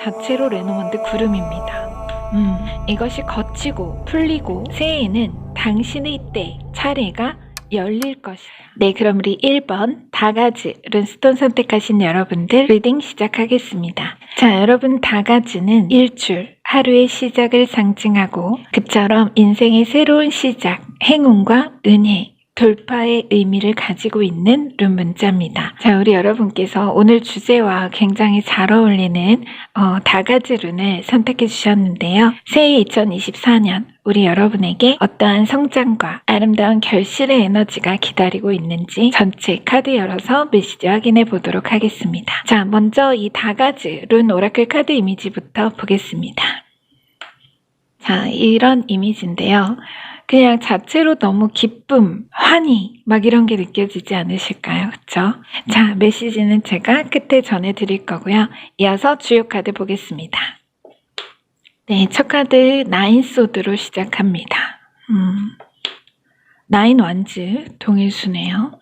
자체로 레노먼드 구름입니다. 이것이 거치고 풀리고 새해에는 당신의 때 차례가 열릴 것이다. 네, 그럼 우리 1번 다가즈 룬스톤 선택하신 여러분들 리딩 시작하겠습니다. 자, 여러분 다가즈는 일출, 하루의 시작을 상징하고 그처럼 인생의 새로운 시작, 행운과 은혜, 돌파의 의미를 가지고 있는 룬 문자입니다. 자, 우리 여러분께서 오늘 주제와 굉장히 잘 어울리는 다가즈 룬을 선택해 주셨는데요. 새해 2024년 우리 여러분에게 어떠한 성장과 아름다운 결실의 에너지가 기다리고 있는지 전체 카드 열어서 메시지 확인해 보도록 하겠습니다. 자, 먼저 이 다가즈 룬 오라클 카드 이미지부터 보겠습니다. 자, 이런 이미지인데요. 그냥 자체로 너무 기쁨, 환희 막 이런 게 느껴지지 않으실까요? 그쵸? 자, 메시지는 제가 끝에 전해드릴 거고요. 이어서 주요 카드 보겠습니다. 네, 첫 카드 나인 소드로 시작합니다. 나인 완즈 동일수네요.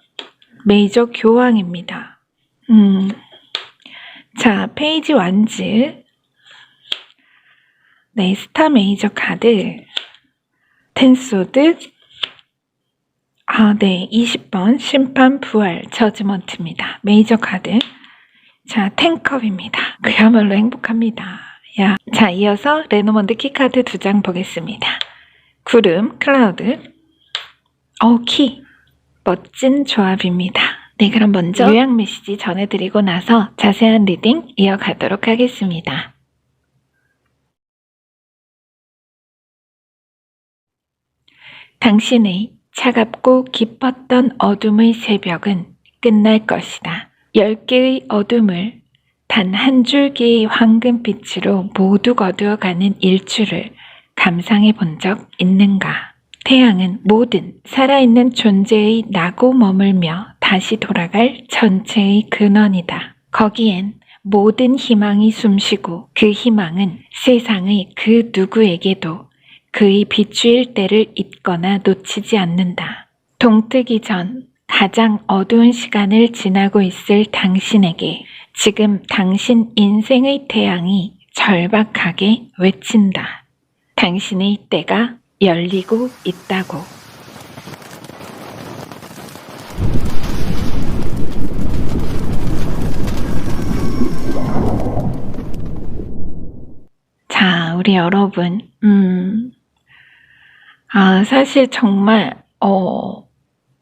메이저 교황입니다. 자, 페이지 완즈. 네, 스타 메이저 카드. 텐소드. 네, 20번 심판 부활 저지먼트입니다. 메이저 카드. 자, 텐컵입니다. 그야말로 행복합니다. 자, 이어서 레노먼드 키카드 2장 보겠습니다. 구름, 클라우드, 키. 멋진 조합입니다. 네, 그럼 먼저 요약 메시지 전해드리고 나서 자세한 리딩 이어가도록 하겠습니다. 당신의 차갑고 깊었던 어둠의 새벽은 끝날 것이다. 10개의 어둠을 단 한 줄기의 황금빛으로 모두 거두어가는 일출을 감상해 본 적 있는가? 태양은 모든 살아있는 존재의 나고 머물며 다시 돌아갈 전체의 근원이다. 거기엔 모든 희망이 숨쉬고 그 희망은 세상의 그 누구에게도 그의 비추일 때를 잊거나 놓치지 않는다. 동뜨기 전 가장 어두운 시간을 지나고 있을 당신에게 지금 당신 인생의 태양이 절박하게 외친다. 당신의 때가 열리고 있다고. 자, 우리 여러분, 사실 정말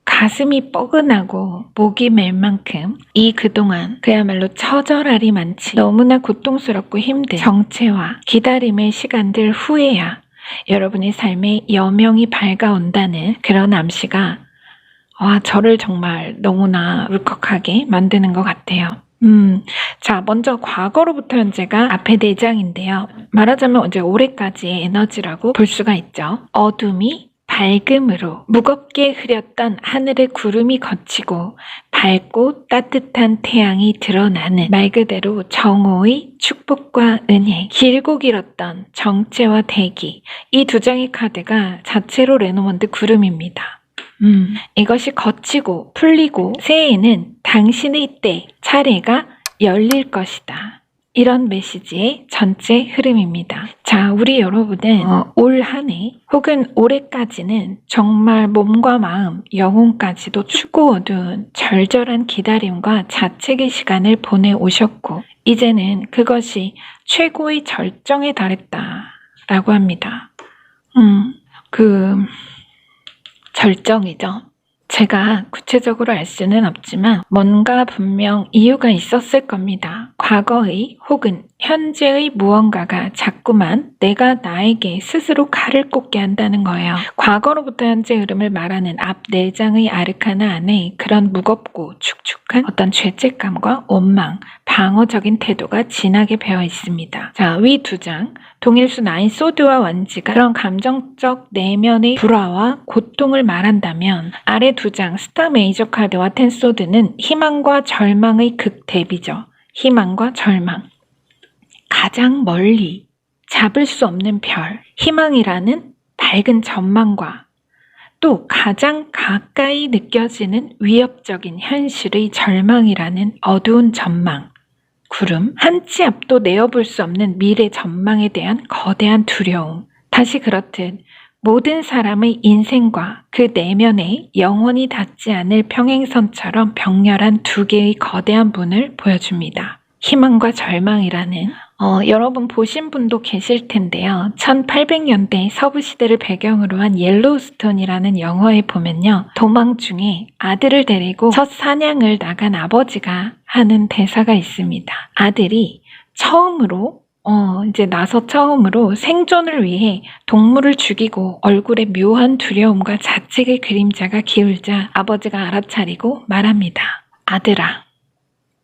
가슴이 뻐근하고 목이 멜 만큼 이 그동안 그야말로 처절하리 많지 너무나 고통스럽고 힘든 정체와 기다림의 시간들 후에야 여러분의 삶에 여명이 밝아온다는 그런 암시가 저를 정말 너무나 울컥하게 만드는 것 같아요. 자, 먼저 과거로부터 현재가 앞에 4장인데요. 말하자면 이제 올해까지의 에너지라고 볼 수가 있죠. 어둠이 밝음으로 무겁게 흐렸던 하늘의 구름이 걷히고 밝고 따뜻한 태양이 드러나는 말 그대로 정오의 축복과 은혜, 길고 길었던 정체와 대기, 이 2장의 카드가 자체로 레노먼드 구름입니다. 이것이 거치고 풀리고 새해에는 당신의 때 차례가 열릴 것이다. 이런 메시지의 전체 흐름입니다. 자, 우리 여러분은 올 한 해 혹은 올해까지는 정말 몸과 마음, 영혼까지도 춥고 어두운 절절한 기다림과 자책의 시간을 보내오셨고 이제는 그것이 최고의 절정에 달했다라고 합니다. 절정이죠. 제가 구체적으로 알 수는 없지만 뭔가 분명 이유가 있었을 겁니다. 과거의 혹은 현재의 무언가가 자꾸만 내가 나에게 스스로 칼을 꽂게 한다는 거예요. 과거로부터 현재 흐름을 말하는 앞 4장의 아르카나 안에 그런 무겁고 축축한 어떤 죄책감과 원망, 방어적인 태도가 진하게 배어 있습니다. 자, 위 2장 동일수 나인 소드와 완지가 그런 감정적 내면의 불화와 고통을 말한다면 아래 2장 스타 메이저 카드와 텐 소드는 희망과 절망의 극대비죠. 희망과 절망. 가장 멀리 잡을 수 없는 별, 희망이라는 밝은 전망과 또 가장 가까이 느껴지는 위협적인 현실의 절망이라는 어두운 전망. 구름, 한 치 앞도 내어볼 수 없는 미래 전망에 대한 거대한 두려움. 다시 그렇듯 모든 사람의 인생과 그 내면에 영원히 닿지 않을 평행선처럼 벽렬한 두 개의 거대한 문을 보여줍니다. 희망과 절망이라는 여러분 보신 분도 계실 텐데요. 1800년대 서부시대를 배경으로 한 옐로우스톤이라는 영화에 보면요. 도망 중에 아들을 데리고 첫 사냥을 나간 아버지가 하는 대사가 있습니다. 아들이 처음으로 처음으로 생존을 위해 동물을 죽이고 얼굴에 묘한 두려움과 자책의 그림자가 기울자 아버지가 알아차리고 말합니다. 아들아,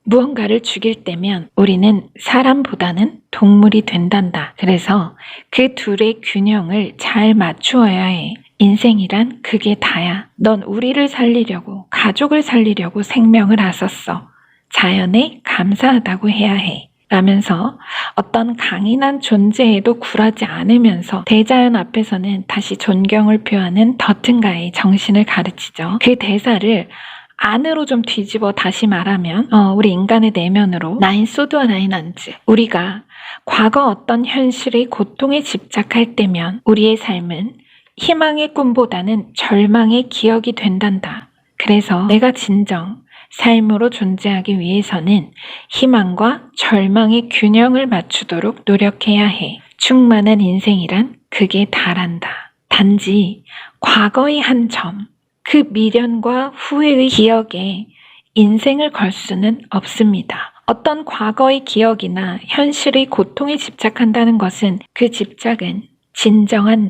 무언가를 죽일 때면 우리는 사람보다는 동물이 된단다. 그래서 그 둘의 균형을 잘 맞추어야 해. 인생이란 그게 다야. 넌 우리를 살리려고, 가족을 살리려고 생명을 앗았어. 자연에 감사하다고 해야 해. 라면서 어떤 강인한 존재에도 굴하지 않으면서 대자연 앞에서는 다시 존경을 표하는 더튼가의 정신을 가르치죠. 그 대사를 안으로 좀 뒤집어 다시 말하면 우리 인간의 내면으로 나인 소드와 나인 안즈, 우리가 과거 어떤 현실의 고통에 집착할 때면 우리의 삶은 희망의 꿈보다는 절망의 기억이 된단다. 그래서 내가 진정 삶으로 존재하기 위해서는 희망과 절망의 균형을 맞추도록 노력해야 해. 충만한 인생이란 그게 다란다. 단지 과거의 한 점, 그 미련과 후회의 기억에 인생을 걸 수는 없습니다. 어떤 과거의 기억이나 현실의 고통에 집착한다는 것은 그 집착은 진정한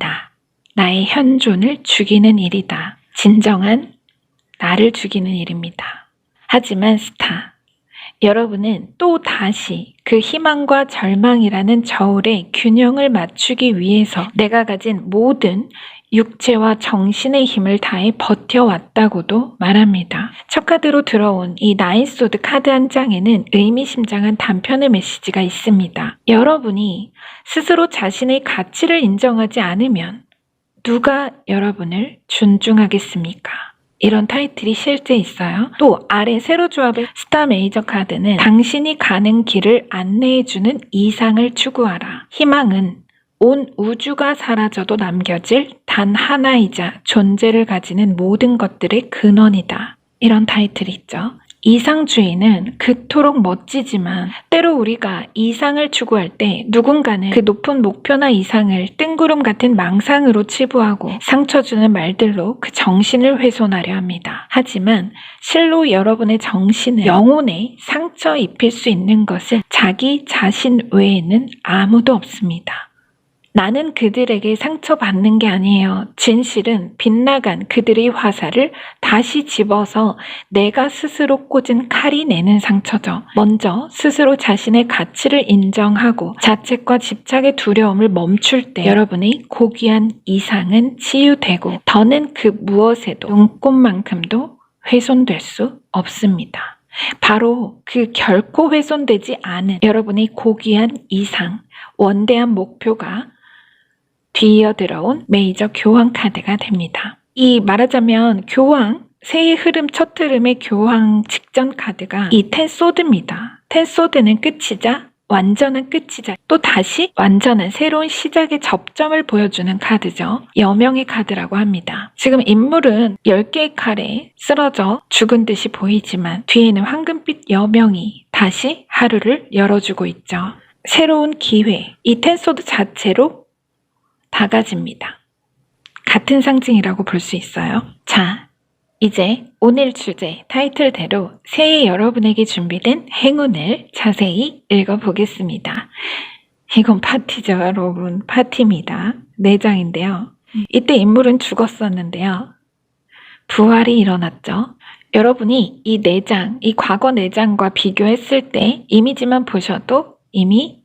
나의 현존을 죽이는 일이다. 진정한 나를 죽이는 일입니다. 하지만 스타, 여러분은 또 다시 그 희망과 절망이라는 저울의 균형을 맞추기 위해서 내가 가진 모든 육체와 정신의 힘을 다해 버텨왔다고도 말합니다. 첫 카드로 들어온 이 나인소드 카드 한 장에는 의미심장한 단편의 메시지가 있습니다. 여러분이 스스로 자신의 가치를 인정하지 않으면 누가 여러분을 존중하겠습니까? 이런 타이틀이 실제 있어요. 또 아래 세로 조합의 스타 메이저 카드는 당신이 가는 길을 안내해주는 이상을 추구하라. 희망은 온 우주가 사라져도 남겨질 단 하나이자 존재를 가지는 모든 것들의 근원이다. 이런 타이틀이 있죠. 이상주의는 그토록 멋지지만 때로 우리가 이상을 추구할 때 누군가는 그 높은 목표나 이상을 뜬구름 같은 망상으로 치부하고 상처 주는 말들로 그 정신을 훼손하려 합니다. 하지만 실로 여러분의 정신을 영혼에 상처 입힐 수 있는 것은 자기 자신 외에는 아무도 없습니다. 나는 그들에게 상처받는 게 아니에요. 진실은 빗나간 그들의 화살을 다시 집어서 내가 스스로 꽂은 칼이 내는 상처죠. 먼저 스스로 자신의 가치를 인정하고 자책과 집착의 두려움을 멈출 때 여러분의 고귀한 이상은 치유되고 더는 그 무엇에도 눈꽃만큼도 훼손될 수 없습니다. 바로 그 결코 훼손되지 않은 여러분의 고귀한 이상, 원대한 목표가 뒤이어 들어온 메이저 교황 카드가 됩니다. 이 말하자면 교황, 새의 흐름 첫 흐름의 교황 직전 카드가 이 텐소드입니다. 텐소드는 끝이자 완전한 끝이자 또 다시 완전한 새로운 시작의 접점을 보여주는 카드죠. 여명의 카드라고 합니다. 지금 인물은 10개의 칼에 쓰러져 죽은 듯이 보이지만 뒤에는 황금빛 여명이 다시 하루를 열어주고 있죠. 새로운 기회, 이 텐소드 자체로 다가집니다. 같은 상징이라고 볼 수 있어요. 자, 이제 오늘 주제 타이틀대로 새해 여러분에게 준비된 행운을 자세히 읽어보겠습니다. 이건 파티죠, 여러분. 파티입니다. 4장인데요. 이때 인물은 죽었었는데요. 부활이 일어났죠. 여러분이 이 4장, 이 과거 4장과 비교했을 때 이미지만 보셔도 이미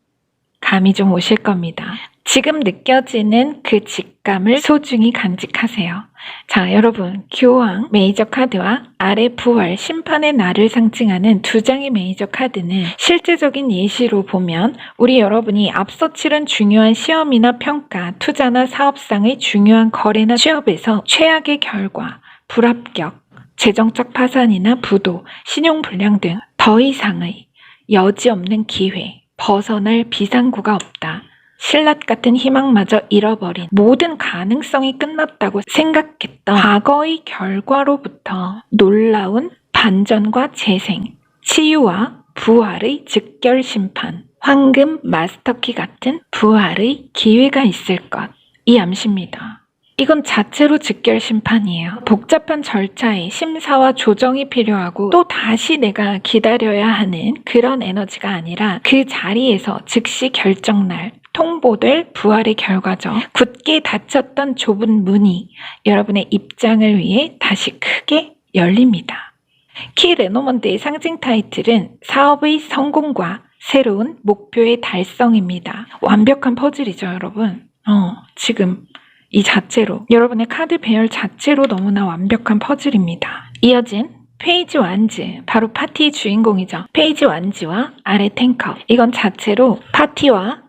감이 좀 오실 겁니다. 지금 느껴지는 그 직감을 소중히 간직하세요. 자, 여러분, 교황 메이저 카드와 아래 부활 심판의 날을 상징하는 2장의 메이저 카드는 실제적인 예시로 보면 우리 여러분이 앞서 치른 중요한 시험이나 평가, 투자나 사업상의 중요한 거래나 취업에서 최악의 결과, 불합격, 재정적 파산이나 부도, 신용불량 등 더 이상의 여지없는 기회, 벗어날 비상구가 없다. 신라 같은 희망마저 잃어버린 모든 가능성이 끝났다고 생각했던 과거의 결과로부터 놀라운 반전과 재생, 치유와 부활의 즉결 심판, 황금 마스터키 같은 부활의 기회가 있을 것. 이 암시입니다. 이건 자체로 즉결 심판이에요. 복잡한 절차에 심사와 조정이 필요하고 또 다시 내가 기다려야 하는 그런 에너지가 아니라 그 자리에서 즉시 결정날 통보될 부활의 결과죠. 굳게 닫혔던 좁은 문이 여러분의 입장을 위해 다시 크게 열립니다. 키 레노먼드의 상징 타이틀은 사업의 성공과 새로운 목표의 달성입니다. 완벽한 퍼즐이죠, 여러분. 지금 이 자체로 여러분의 카드 배열 자체로 너무나 완벽한 퍼즐입니다. 이어진 페이지 완즈, 바로 파티의 주인공이죠. 페이지 완즈와 아래 탱커, 이건 자체로 파티와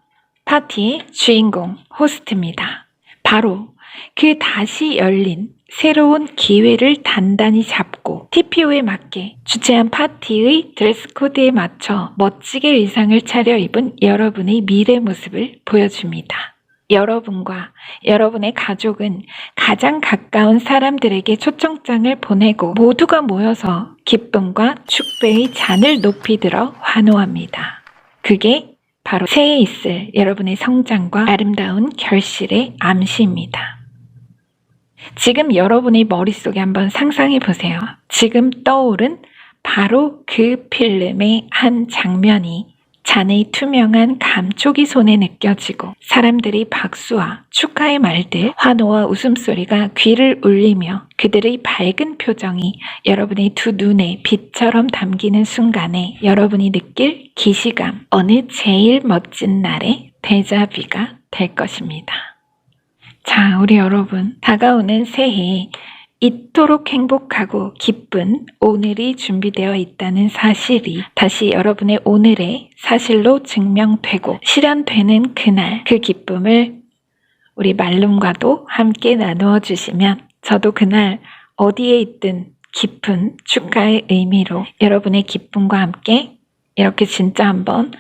파티의 주인공, 호스트입니다. 바로 그 다시 열린 새로운 기회를 단단히 잡고 TPO에 맞게 주최한 파티의 드레스 코드에 맞춰 멋지게 의상을 차려입은 여러분의 미래 모습을 보여줍니다. 여러분과 여러분의 가족은 가장 가까운 사람들에게 초청장을 보내고 모두가 모여서 기쁨과 축배의 잔을 높이 들어 환호합니다. 그게 바로 새해에 있을 여러분의 성장과 아름다운 결실의 암시입니다. 지금 여러분의 머릿속에 한번 상상해 보세요. 지금 떠오른 바로 그 필름의 한 장면이 잔의 투명한 감촉이 손에 느껴지고 사람들이 박수와 축하의 말들, 환호와 웃음소리가 귀를 울리며 그들의 밝은 표정이 여러분의 두 눈에 빛처럼 담기는 순간에 여러분이 느낄 기시감, 어느 제일 멋진 날의 데자뷰가 될 것입니다. 자, 우리 여러분, 다가오는 새해 이토록 행복하고 기쁜 오늘이 준비되어 있다는 사실이 다시 여러분의 오늘의 사실로 증명되고 실현되는 그날, 그 기쁨을 우리 말룸과도 함께 나누어 주시면 저도 그날 어디에 있든 깊은 축하의 의미로 여러분의 기쁨과 함께 이렇게 진짜 한번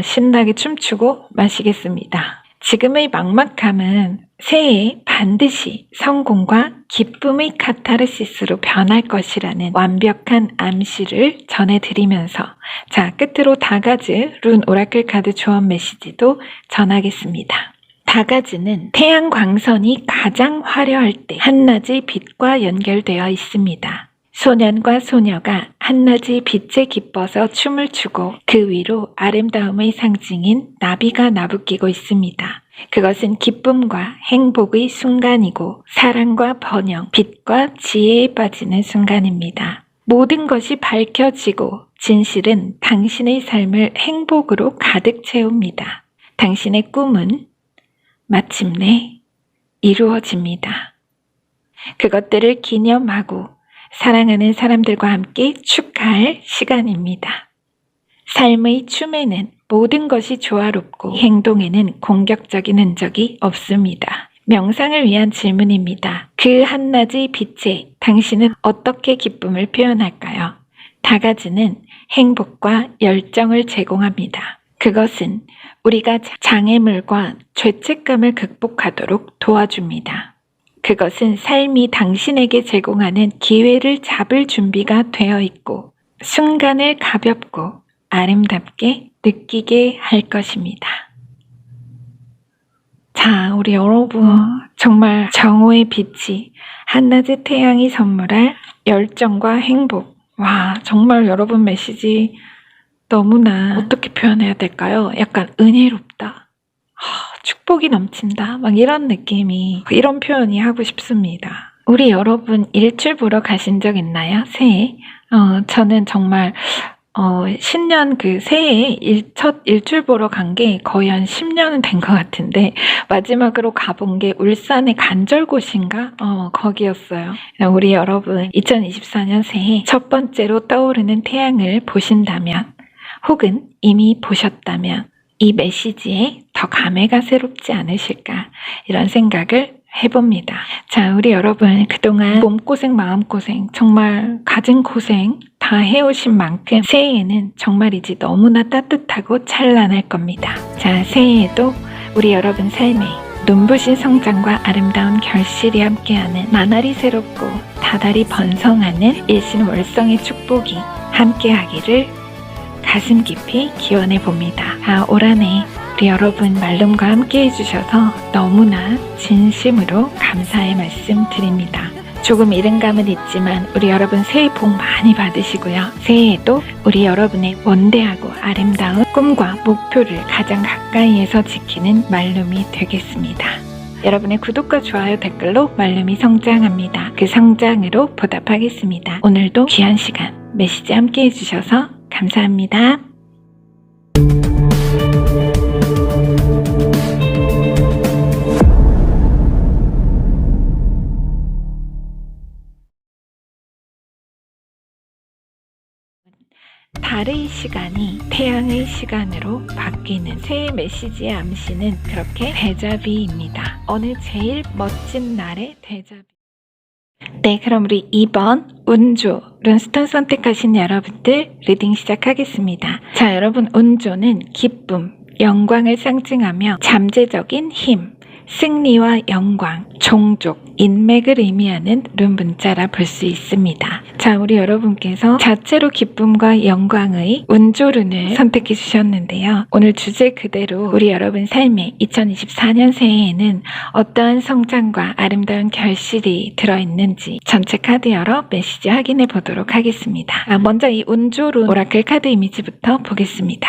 신나게 춤추고 마시겠습니다. 지금의 막막함은 새해에 반드시 성공과 기쁨의 카타르시스로 변할 것이라는 완벽한 암시를 전해드리면서 자, 끝으로 다가즈 룬 오라클 카드 조언 메시지도 전하겠습니다. 다가즈는 태양 광선이 가장 화려할 때 한낮의 빛과 연결되어 있습니다. 소년과 소녀가 한낮의 빛에 기뻐서 춤을 추고 그 위로 아름다움의 상징인 나비가 나부끼고 있습니다. 그것은 기쁨과 행복의 순간이고 사랑과 번영, 빛과 지혜에 빠지는 순간입니다. 모든 것이 밝혀지고 진실은 당신의 삶을 행복으로 가득 채웁니다. 당신의 꿈은 마침내 이루어집니다. 그것들을 기념하고 사랑하는 사람들과 함께 축하할 시간입니다. 삶의 춤에는 모든 것이 조화롭고 행동에는 공격적인 흔적이 없습니다. 명상을 위한 질문입니다. 그 한낮의 빛에 당신은 어떻게 기쁨을 표현할까요? 다가즈는 행복과 열정을 제공합니다. 그것은 우리가 장애물과 죄책감을 극복하도록 도와줍니다. 그것은 삶이 당신에게 제공하는 기회를 잡을 준비가 되어 있고 순간을 가볍고 아름답게 느끼게 할 것입니다. 자, 우리 여러분, 정말 정오의 빛이 한낮의 태양이 선물할 열정과 행복. 와, 정말 여러분 메시지 너무나 어떻게 표현해야 될까요? 약간 은혜롭다. 축복이 넘친다. 막 이런 느낌이, 이런 표현이 하고 싶습니다. 우리 여러분 일출 보러 가신 적 있나요? 새해? 저는 정말 신년 그 새해에 첫 일출 보러 간 게 거의 한 10년은 된 것 같은데 마지막으로 가본 게 울산의 간절곶인가? 거기였어요. 우리 여러분 2024년 새해 첫 번째로 떠오르는 태양을 보신다면 혹은 이미 보셨다면 이 메시지에 더 감회가 새롭지 않으실까 이런 생각을 해봅니다. 자, 우리 여러분 그동안 몸고생 마음고생 정말 가진 고생 다 해오신 만큼 새해에는 정말이지 너무나 따뜻하고 찬란할 겁니다. 자, 새해에도 우리 여러분 삶에 눈부신 성장과 아름다운 결실이 함께하는 나날이 새롭고 다달이 번성하는 일신월성의 축복이 함께하기를 가슴 깊이 기원해 봅니다. 올 한 해 우리 여러분 말룸과 함께 해주셔서 너무나 진심으로 감사의 말씀 드립니다. 조금 이른 감은 있지만 우리 여러분 새해 복 많이 받으시고요. 새해에도 우리 여러분의 원대하고 아름다운 꿈과 목표를 가장 가까이에서 지키는 말룸이 되겠습니다. 여러분의 구독과 좋아요 댓글로 말룸이 성장합니다. 그 성장으로 보답하겠습니다. 오늘도 귀한 시간 메시지 함께 해주셔서 감사합니다. 달의 시간이 태양의 시간으로 바뀌는 새해 메시지의 암시는 그렇게 데자비입니다. 어느 제일 멋진 날의 데자비. 네, 그럼 우리 2번 운조 룬스톤 선택하신 여러분들 리딩 시작하겠습니다. 자, 여러분 운조는 기쁨, 영광을 상징하며 잠재적인 힘, 승리와 영광, 종족, 인맥을 의미하는 룬 문자라 볼 수 있습니다. 자, 우리 여러분께서 자체로 기쁨과 영광의 운조룬을 선택해 주셨는데요. 오늘 주제 그대로 우리 여러분 삶에 2024년 새해에는 어떠한 성장과 아름다운 결실이 들어있는지 전체 카드 열어 메시지 확인해 보도록 하겠습니다. 먼저 이 운조룬 오라클 카드 이미지부터 보겠습니다.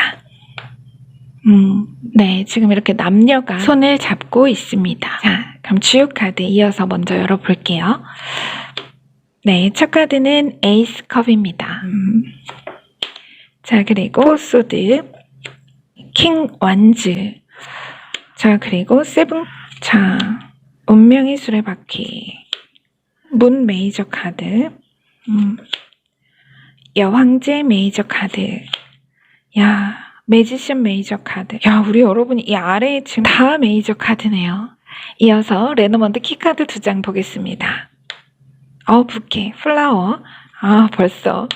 네, 지금 이렇게 남녀가 손을 잡고 있습니다. 자, 그럼 주요 카드 이어서 먼저 열어볼게요. 네, 첫 카드는 에이스 컵입니다. 자, 그리고 포소드, 킹 완즈, 자, 그리고 세븐, 자, 운명의 수레바퀴, 문 메이저 카드, 여왕제 메이저 카드, 야, 매지션 메이저 카드. 야, 우리 여러분 이 아래에 지금 다 메이저 카드네요. 이어서 레노먼드 키카드 2장 보겠습니다. 부케, 플라워. 벌써.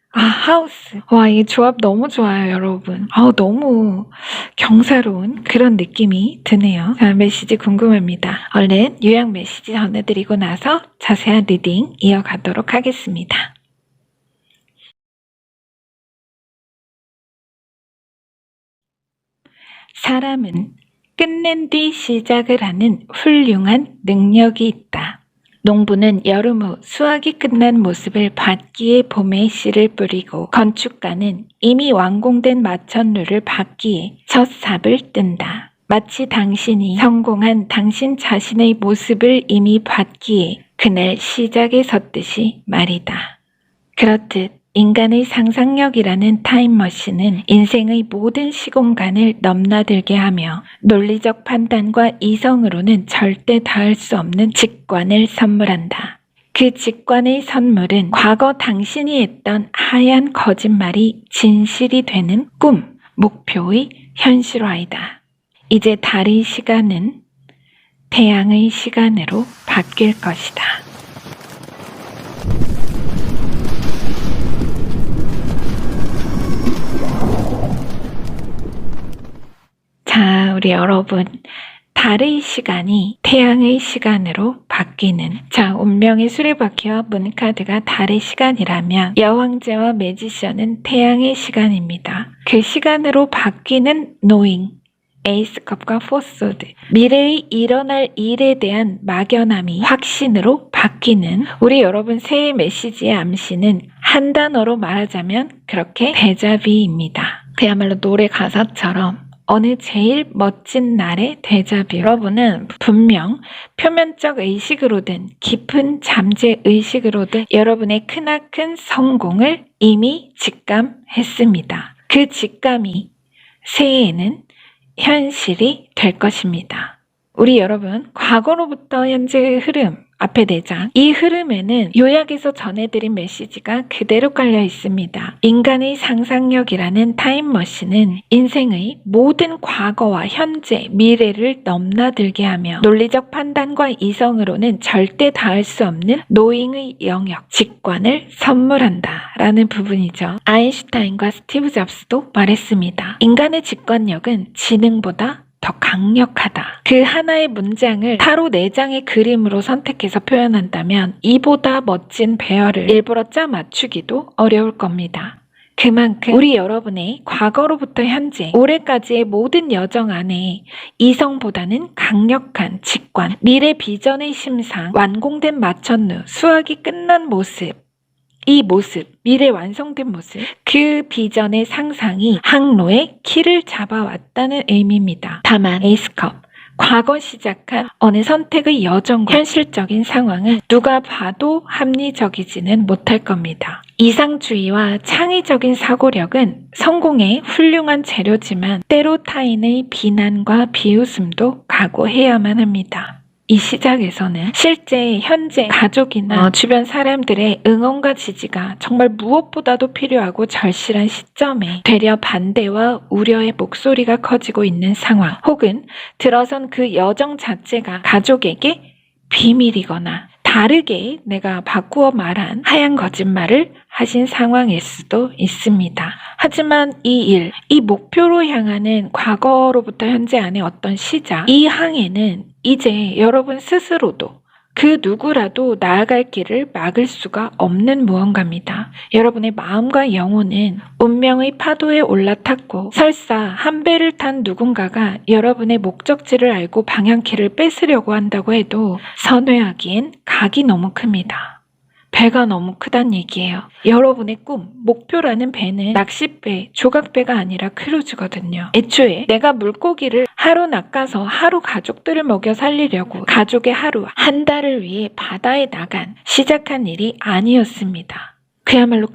하우스. 와, 이 조합 너무 좋아요, 여러분. 너무 경사로운 그런 느낌이 드네요. 자, 메시지 궁금합니다. 얼른 요약 메시지 전해드리고 나서 자세한 리딩 이어가도록 하겠습니다. 사람은 끝낸 뒤 시작을 하는 훌륭한 능력이 있다. 농부는 여름 후 수확이 끝난 모습을 받기에 봄에 씨를 뿌리고 건축가는 이미 완공된 마천루를 받기에 첫 삽을 뜬다. 마치 당신이 성공한 당신 자신의 모습을 이미 받기에 그날 시작에 섰듯이 말이다. 그렇듯 인간의 상상력이라는 타임머신은 인생의 모든 시공간을 넘나들게 하며 논리적 판단과 이성으로는 절대 닿을 수 없는 직관을 선물한다. 그 직관의 선물은 과거 당신이 했던 하얀 거짓말이 진실이 되는 꿈, 목표의 현실화이다. 이제 달의 시간은 태양의 시간으로 바뀔 것이다. 자, 우리 여러분, 달의 시간이 태양의 시간으로 바뀌는, 자, 운명의 수레바퀴와 문카드가 달의 시간이라면 여왕제와 매지션은 태양의 시간입니다. 그 시간으로 바뀌는 노잉, 에이스컵과 포소드, 미래의 일어날 일에 대한 막연함이 확신으로 바뀌는 우리 여러분 새해 메시지의 암시는 한 단어로 말하자면 그렇게 데자비입니다. 그야말로 노래 가사처럼 어느 제일 멋진 날의 데자뷰. 여러분은 분명 표면적 의식으로든 깊은 잠재 의식으로든 여러분의 크나큰 성공을 이미 직감했습니다. 그 직감이 새해에는 현실이 될 것입니다. 우리 여러분, 과거로부터 현재의 흐름, 앞에 4장. 이 흐름에는 요약에서 전해드린 메시지가 그대로 깔려 있습니다. 인간의 상상력이라는 타임머신은 인생의 모든 과거와 현재, 미래를 넘나들게 하며 논리적 판단과 이성으로는 절대 닿을 수 없는 노잉의 영역, 직관을 선물한다 라는 부분이죠. 아인슈타인과 스티브 잡스도 말했습니다. 인간의 직관력은 지능보다 더 강력하다. 그 하나의 문장을 타로 4장의 그림으로 선택해서 표현한다면 이보다 멋진 배열을 일부러 짜 맞추기도 어려울 겁니다. 그만큼 우리 여러분의 과거로부터 현재, 올해까지의 모든 여정 안에 이성보다는 강력한 직관, 미래 비전의 심상, 완공된 마천루, 수학이 끝난 모습, 이 모습, 미래 완성된 모습, 그 비전의 상상이 항로의 키를 잡아왔다는 의미입니다. 다만 에이스컵, 과거 시작한 어느 선택의 여정과 현실적인 상황은 누가 봐도 합리적이지는 못할 겁니다. 이상주의와 창의적인 사고력은 성공의 훌륭한 재료지만 때로 타인의 비난과 비웃음도 각오해야만 합니다. 이 시작에서는 실제 현재 가족이나 주변 사람들의 응원과 지지가 정말 무엇보다도 필요하고 절실한 시점에 되려 반대와 우려의 목소리가 커지고 있는 상황, 혹은 들어선 그 여정 자체가 가족에게 비밀이거나 다르게 내가 바꾸어 말한 하얀 거짓말을 하신 상황일 수도 있습니다. 하지만 이 목표로 향하는 과거로부터 현재 안의 어떤 시작, 이 항해는 이제 여러분 스스로도 그 누구라도 나아갈 길을 막을 수가 없는 무언가입니다. 여러분의 마음과 영혼은 운명의 파도에 올라탔고 설사 한 배를 탄 누군가가 여러분의 목적지를 알고 방향키를 뺏으려고 한다고 해도 선회하기엔 각이 너무 큽니다. 배가 너무 크단 얘기예요. 여러분의 꿈, 목표라는 배는 낚싯배, 조각배가 아니라 크루즈거든요. 애초에 내가 물고기를 하루 낚아서 하루 가족들을 먹여 살리려고 가족의 하루, 한 달을 위해 바다에 시작한 일이 아니었습니다. 그야말로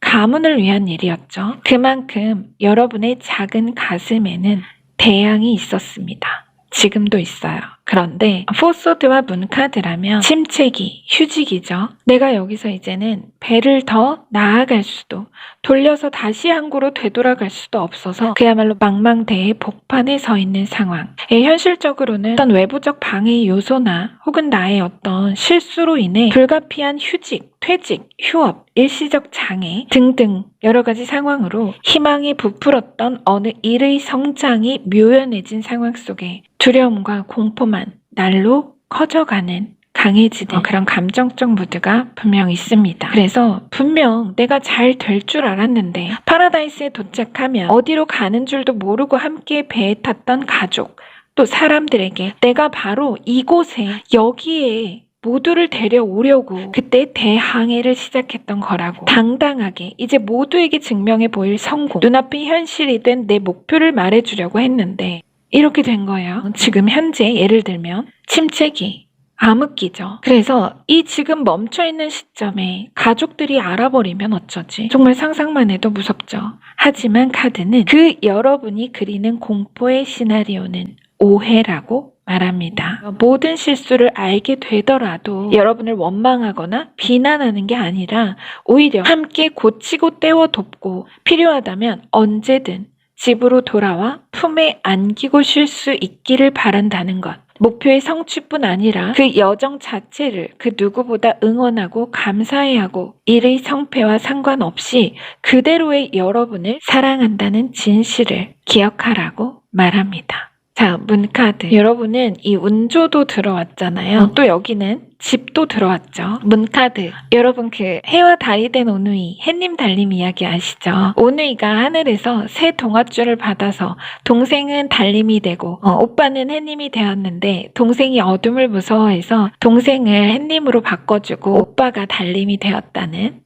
가문을 위한 일이었죠. 그만큼 여러분의 작은 가슴에는 태양이 있었습니다. 지금도 있어요. 그런데 포소드와 문카드라면 침체기, 휴직이죠. 내가 여기서 이제는 배를 더 나아갈 수도, 돌려서 다시 항구로 되돌아갈 수도 없어서 그야말로 망망대해 복판에 서 있는 상황. 현실적으로는 어떤 외부적 방해 요소나 혹은 나의 어떤 실수로 인해 불가피한 휴직, 퇴직, 휴업, 일시적 장애 등등 여러 가지 상황으로 희망이 부풀었던 어느 일의 성장이 묘연해진 상황 속에 두려움과 공포만 날로 커져가는 강해지는 그런 감정적 무드가 분명 있습니다. 그래서 분명 내가 잘 될 줄 알았는데 파라다이스에 도착하면 어디로 가는 줄도 모르고 함께 배에 탔던 가족, 또 사람들에게 내가 바로 이곳에 여기에 모두를 데려오려고 그때 대항해를 시작했던 거라고 당당하게 이제 모두에게 증명해 보일 성공, 눈앞의 현실이 된 내 목표를 말해주려고 했는데 이렇게 된 거예요. 지금 현재 예를 들면 침체기, 암흑기죠. 그래서 이 지금 멈춰있는 시점에 가족들이 알아버리면 어쩌지? 정말 상상만 해도 무섭죠. 하지만 카드는 그 여러분이 그리는 공포의 시나리오는 오해라고 말합니다. 모든 실수를 알게 되더라도 여러분을 원망하거나 비난하는 게 아니라 오히려 함께 고치고 떼워 돕고 필요하다면 언제든 집으로 돌아와 품에 안기고 쉴 수 있기를 바란다는 것. 목표의 성취뿐 아니라 그 여정 자체를 그 누구보다 응원하고 감사해하고 일의 성패와 상관없이 그대로의 여러분을 사랑한다는 진실을 기억하라고 말합니다. 자, 문카드. 여러분은 이 운조도 들어왔잖아요. 또 여기는 집도 들어왔죠. 문카드. 여러분 그 해와 달이 된 오누이, 해님 달님 이야기 아시죠? 오누이가 하늘에서 새 동아줄을 받아서 동생은 달님이 되고 오빠는 해님이 되었는데 동생이 어둠을 무서워해서 동생을 해님으로 바꿔주고 오빠가 달님이 되었다는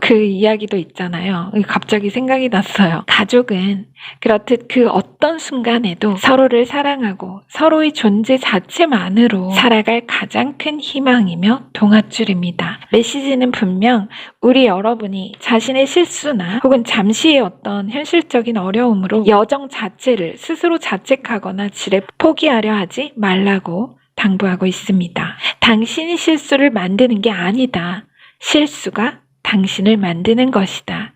그 이야기도 있잖아요. 갑자기 생각이 났어요. 가족은 그렇듯 그 어떤 순간에도 서로를 사랑하고 서로의 존재 자체만으로 살아갈 가장 큰 희망이며 동아줄입니다. 메시지는 분명 우리 여러분이 자신의 실수나 혹은 잠시의 어떤 현실적인 어려움으로 여정 자체를 스스로 자책하거나 지레 포기하려 하지 말라고 당부하고 있습니다. 당신이 실수를 만드는 게 아니다. 실수가 당신을 만드는 것이다.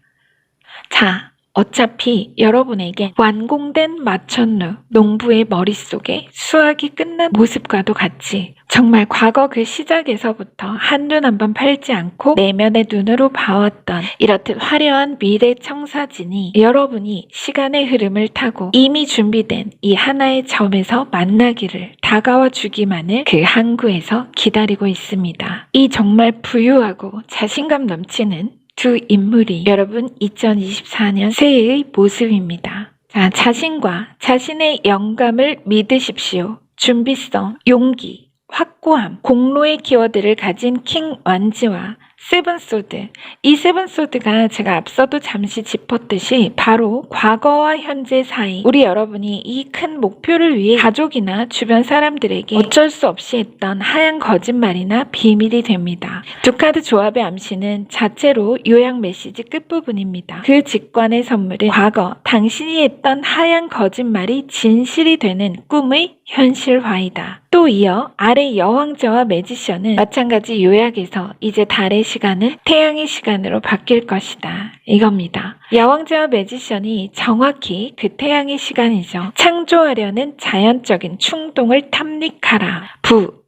자, 어차피 여러분에게 완공된 마천루, 농부의 머릿속에 수학이 끝난 모습과도 같이 정말 과거 그 시작에서부터 한눈 한번 팔지 않고 내면의 눈으로 봐왔던 이렇듯 화려한 미래 청사진이 여러분이 시간의 흐름을 타고 이미 준비된 이 하나의 점에서 만나기를 다가와 주기만을 그 항구에서 기다리고 있습니다. 이 정말 부유하고 자신감 넘치는 두 인물이 여러분 2024년 새해의 모습입니다. 자, 자신과 자신의 영감을 믿으십시오. 준비성, 용기, 확고함, 공로의 키워드를 가진 킹 완지와 세븐소드. 이 세븐소드가 제가 앞서도 잠시 짚었듯이 바로 과거와 현재 사이 우리 여러분이 이 큰 목표를 위해 가족이나 주변 사람들에게 어쩔 수 없이 했던 하얀 거짓말이나 비밀이 됩니다. 두 카드 조합의 암시는 자체로 요약 메시지 끝부분입니다. 그 직관의 선물은 과거 당신이 했던 하얀 거짓말이 진실이 되는 꿈의 현실화이다. 또 이어 아래 여왕자와 매지션은 마찬가지 요약에서 이제 달의 시간은 태양의 시간으로 바뀔 것이다. 이겁니다. 여왕자와 매지션이 정확히 그 태양의 시간이죠. 창조하려는 자연적인 충동을 탐닉하라.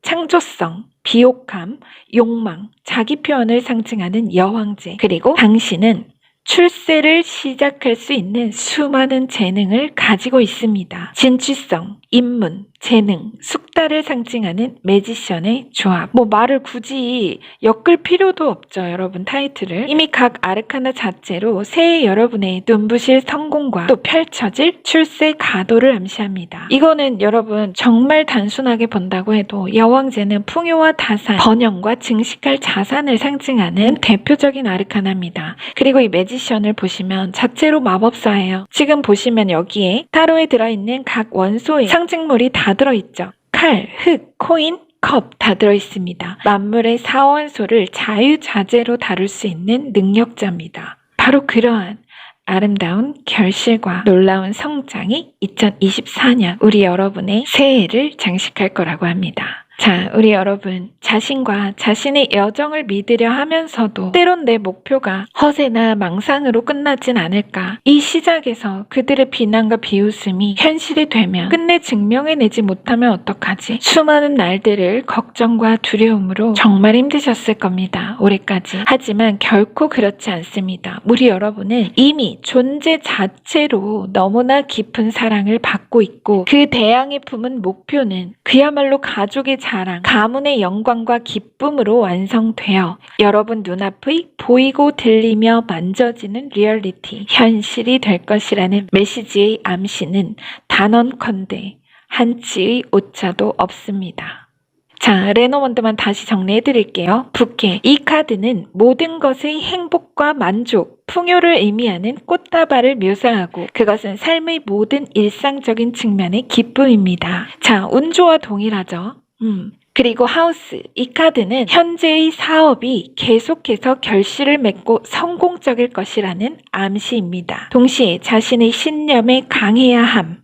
창조성, 비옥함, 욕망, 자기 표현을 상징하는 여왕제. 그리고 당신은 출세를 시작할 수 있는 수많은 재능을 가지고 있습니다. 진취성, 입문, 재능, 숙달을 상징하는 매지션의 조합. 말을 굳이 엮을 필요도 없죠, 여러분. 타이틀을. 이미 각 아르카나 자체로 새해 여러분의 눈부실 성공과 또 펼쳐질 출세 가도를 암시합니다. 이거는 여러분 정말 단순하게 본다고 해도 여왕제는 풍요와 다산, 번영과 증식할 자산을 상징하는 대표적인 아르카나입니다. 그리고 이 매지션을 보시면 자체로 마법사예요. 지금 보시면 여기에 타로에 들어있는 각 원소의 상징물이 다 들어있죠. 칼, 흙, 코인, 컵 다 들어있습니다. 만물의 사원소를 자유자재로 다룰 수 있는 능력자입니다. 바로 그러한 아름다운 결실과 놀라운 성장이 2024년 우리 여러분의 새해를 장식할 거라고 합니다. 자, 우리 여러분, 자신과 자신의 여정을 믿으려 하면서도 때론 내 목표가 허세나 망상으로 끝나진 않을까. 이 시작에서 그들의 비난과 비웃음이 현실이 되면 끝내 증명해내지 못하면 어떡하지? 수많은 날들을 걱정과 두려움으로 정말 힘드셨을 겁니다. 올해까지. 하지만 결코 그렇지 않습니다. 우리 여러분은 이미 존재 자체로 너무나 깊은 사랑을 받고 있고 그 대양에 품은 목표는 그야말로 가족의 자랑, 가문의 영광과 기쁨으로 완성되어 여러분 눈앞의 보이고 들리며 만져지는 리얼리티, 현실이 될 것이라는 메시지의 암시는 단언컨대 한치의 오차도 없습니다. 자, 레노먼드만 다시 정리해드릴게요. 부캐. 이 카드는 모든 것의 행복과 만족, 풍요를 의미하는 꽃다발을 묘사하고 그것은 삶의 모든 일상적인 측면의 기쁨입니다. 자, 운조와 동일하죠. 그리고 하우스. 이 카드는 현재의 사업이 계속해서 결실을 맺고 성공적일 것이라는 암시입니다. 동시에 자신의 신념에 강해야 함.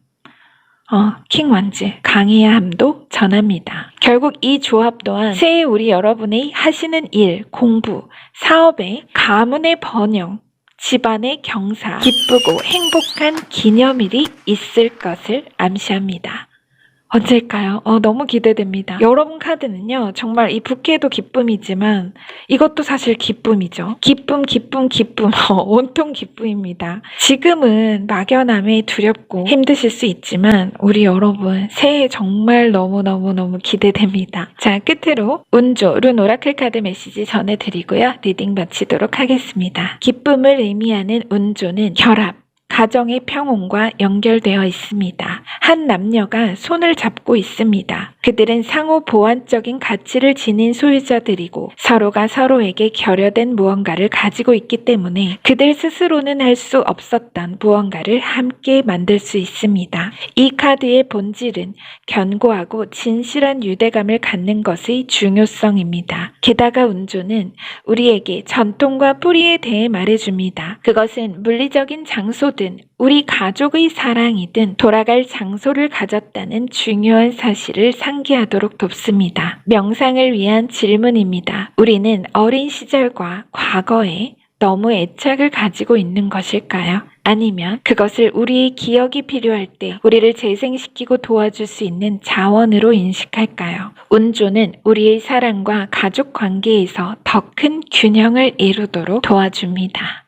킹 완즈. 강해야 함도 전합니다. 결국 이 조합 또한 새해 우리 여러분의 하시는 일, 공부, 사업의 가문의 번영, 집안의 경사, 기쁘고 행복한 기념일이 있을 것을 암시합니다. 언제일까요? 너무 기대됩니다. 여러분 카드는요, 정말 이 부캐도 기쁨이지만 이것도 사실 기쁨이죠. 기쁨, 온통 기쁨입니다. 지금은 막연함에 두렵고 힘드실 수 있지만 우리 여러분 새해 정말 너무너무 기대됩니다. 자, 끝으로 운조, 룬 오라클 카드 메시지 전해드리고요. 리딩 마치도록 하겠습니다. 기쁨을 의미하는 운조는 혈압, 가정의 평온과 연결되어 있습니다. 한 남녀가 손을 잡고 있습니다. 그들은 상호 보완적인 가치를 지닌 소유자들이고 서로가 서로에게 결여된 무언가를 가지고 있기 때문에 그들 스스로는 할 수 없었던 무언가를 함께 만들 수 있습니다. 이 카드의 본질은 견고하고 진실한 유대감을 갖는 것의 중요성입니다. 게다가 운조는 우리에게 전통과 뿌리에 대해 말해줍니다. 그것은 물리적인 장소들 우리 가족의 사랑이든 돌아갈 장소를 가졌다는 중요한 사실을 상기하도록 돕습니다. 명상을 위한 질문입니다. 우리는 어린 시절과 과거에 너무 애착을 가지고 있는 것일까요? 아니면 그것을 우리의 기억이 필요할 때 우리를 재생시키고 도와줄 수 있는 자원으로 인식할까요? 운조는 우리의 사랑과 가족 관계에서 더 큰 균형을 이루도록 도와줍니다.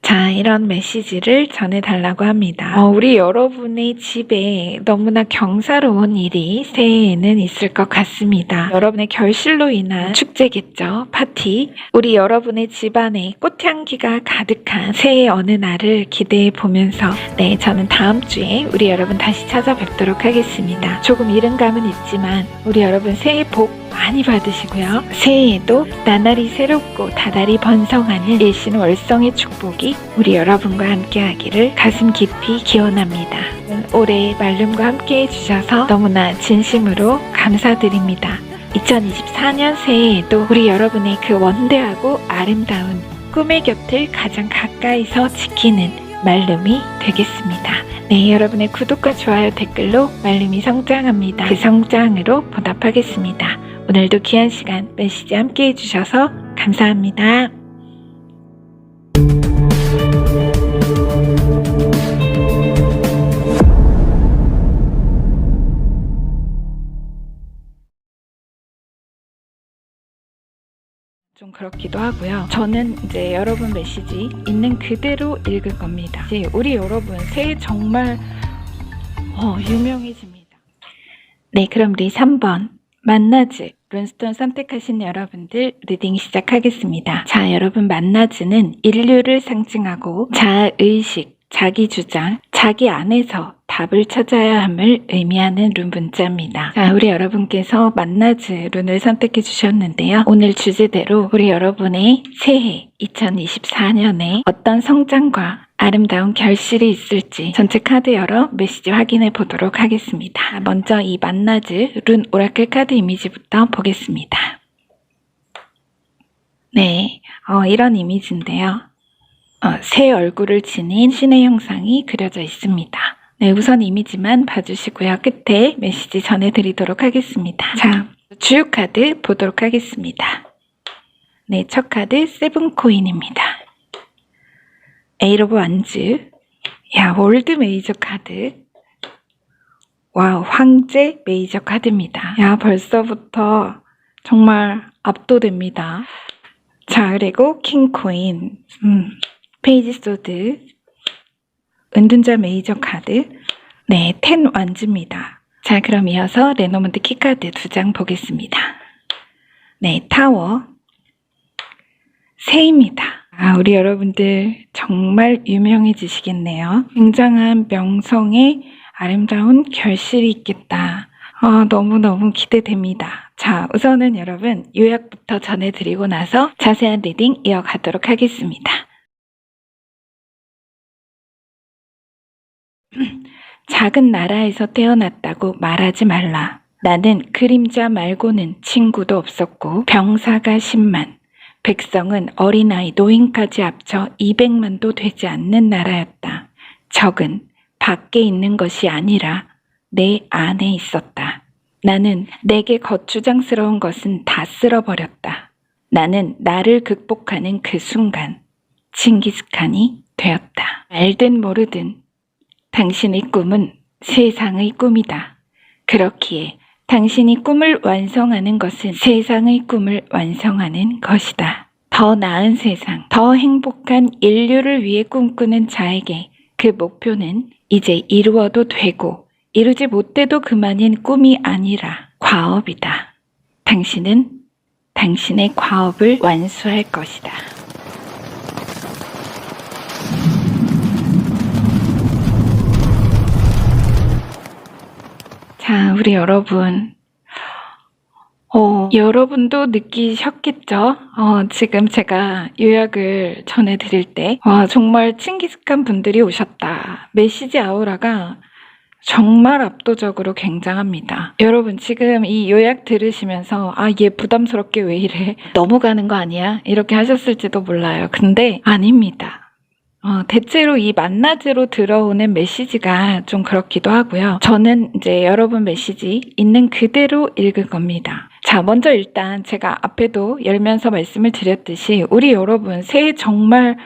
자, 이런 메시지를 전해달라고 합니다. 우리 여러분의 집에 너무나 경사로운 일이 새해에는 있을 것 같습니다. 여러분의 결실로 인한 축제겠죠. 파티. 우리 여러분의 집안에 꽃향기가 가득한 새해 어느 날을 기대해 보면서 저는 다음 주에 우리 여러분 다시 찾아뵙도록 하겠습니다. 조금 이른 감은 있지만 우리 여러분 새해 복 많이 받으시고요. 새해에도 나날이 새롭고 다달이 번성하는 일신월성의 축복이 우리 여러분과 함께하기를 가슴 깊이 기원합니다. 올해 말름과 함께해 주셔서 너무나 진심으로 감사드립니다. 2024년 새해에도 우리 여러분의 그 원대하고 아름다운 꿈의 곁을 가장 가까이서 지키는 말름이 되겠습니다. 여러분의 구독과 좋아요 댓글로 말름이 성장합니다. 그 성장으로 보답하겠습니다. 오늘도 귀한 시간 메시지 함께 해주셔서 감사합니다. 좀 그렇기도 하고요. 저는 이제 여러분 메시지 있는 그대로 읽을 겁니다. 이제 우리 여러분 새해 정말 유명해집니다. 그럼 우리 3번 만나즈 룬스톤 선택하신 여러분들 리딩 시작하겠습니다. 자, 여러분 만나즈는 인류를 상징하고 자아의식, 자기주장, 자기 안에서 답을 찾아야 함을 의미하는 룬 문자입니다. 자, 우리 여러분께서 만나즈 룬을 선택해 주셨는데요. 오늘 주제대로 우리 여러분의 새해 2024년에 어떤 성장과 아름다운 결실이 있을지 전체 카드 열어 메시지 확인해 보도록 하겠습니다. 먼저 이 만나즈 룬 오라클 카드 이미지부터 보겠습니다. 이런 이미지인데요. 새 얼굴을 지닌 신의 형상이 그려져 있습니다. 우선 이미지만 봐주시고요. 끝에 메시지 전해드리도록 하겠습니다. 자, 주요 카드 보도록 하겠습니다. 첫 카드 세븐코인입니다. 에잇 오브 완즈, 월드 메이저 카드, 황제 메이저 카드입니다. 벌써부터 정말 압도됩니다. 자, 그리고 킹코인, 페이지 소드, 은둔자 메이저 카드, 텐 완즈입니다. 자, 그럼 이어서 레노먼드 키카드 2장 보겠습니다. 타워, 새입니다. 우리 여러분들 정말 유명해지시겠네요. 굉장한 명성의 아름다운 결실이 있겠다. 너무너무 기대됩니다. 자, 우선은 여러분 요약부터 전해드리고 나서 자세한 리딩 이어가도록 하겠습니다. 작은 나라에서 태어났다고 말하지 말라. 나는 그림자 말고는 친구도 없었고 병사가 10만, 백성은 어린아이 노인까지 합쳐 200만도 되지 않는 나라였다. 적은 밖에 있는 것이 아니라 내 안에 있었다. 나는 내게 거추장스러운 것은 다 쓸어버렸다. 나는 나를 극복하는 그 순간 칭기스칸이 되었다. 알든 모르든 당신의 꿈은 세상의 꿈이다. 그렇기에 당신이 꿈을 완성하는 것은 세상의 꿈을 완성하는 것이다. 더 나은 세상, 더 행복한 인류를 위해 꿈꾸는 자에게 그 목표는 이제 이루어도 되고 이루지 못해도 그만인 꿈이 아니라 과업이다. 당신은 당신의 과업을 완수할 것이다. 자, 우리 여러분, 여러분도 느끼셨겠죠? 지금 제가 요약을 전해드릴 때 정말 칭기스칸 분들이 오셨다. 메시지 아우라가 정말 압도적으로 굉장합니다. 여러분 지금 이 요약 들으시면서 얘 부담스럽게 왜 이래? 넘어가는 거 아니야? 이렇게 하셨을지도 몰라요. 근데 아닙니다. 대체로 이 만나즈로 들어오는 메시지가 좀 그렇기도 하고요. 저는 이제 여러분 메시지 있는 그대로 읽을 겁니다. 자, 먼저 일단 제가 앞에도 열면서 말씀을 드렸듯이 우리 여러분 새해 정말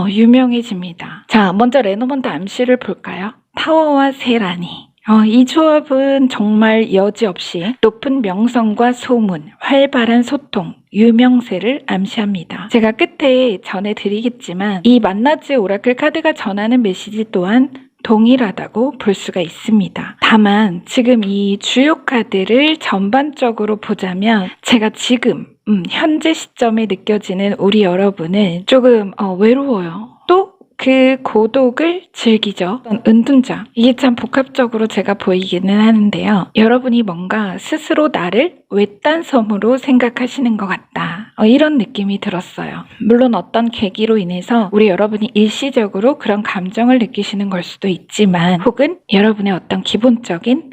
유명해집니다. 자, 먼저 레노먼드 암시를 볼까요? 타워와 세라니. 이 조합은 정말 여지없이 높은 명성과 소문, 활발한 소통, 유명세를 암시합니다. 제가 끝에 전해드리겠지만 이 만나즈 오라클 카드가 전하는 메시지 또한 동일하다고 볼 수가 있습니다. 다만 지금 이 주요 카드를 전반적으로 보자면 제가 지금 현재 시점에 느껴지는 우리 여러분은 조금 외로워요. 또 그 고독을 즐기죠. 은둔자. 이게 참 복합적으로 제가 보이기는 하는데요. 여러분이 뭔가 스스로 나를 외딴 섬으로 생각하시는 것 같다. 이런 느낌이 들었어요. 물론 어떤 계기로 인해서 우리 여러분이 일시적으로 그런 감정을 느끼시는 걸 수도 있지만 혹은 여러분의 어떤 기본적인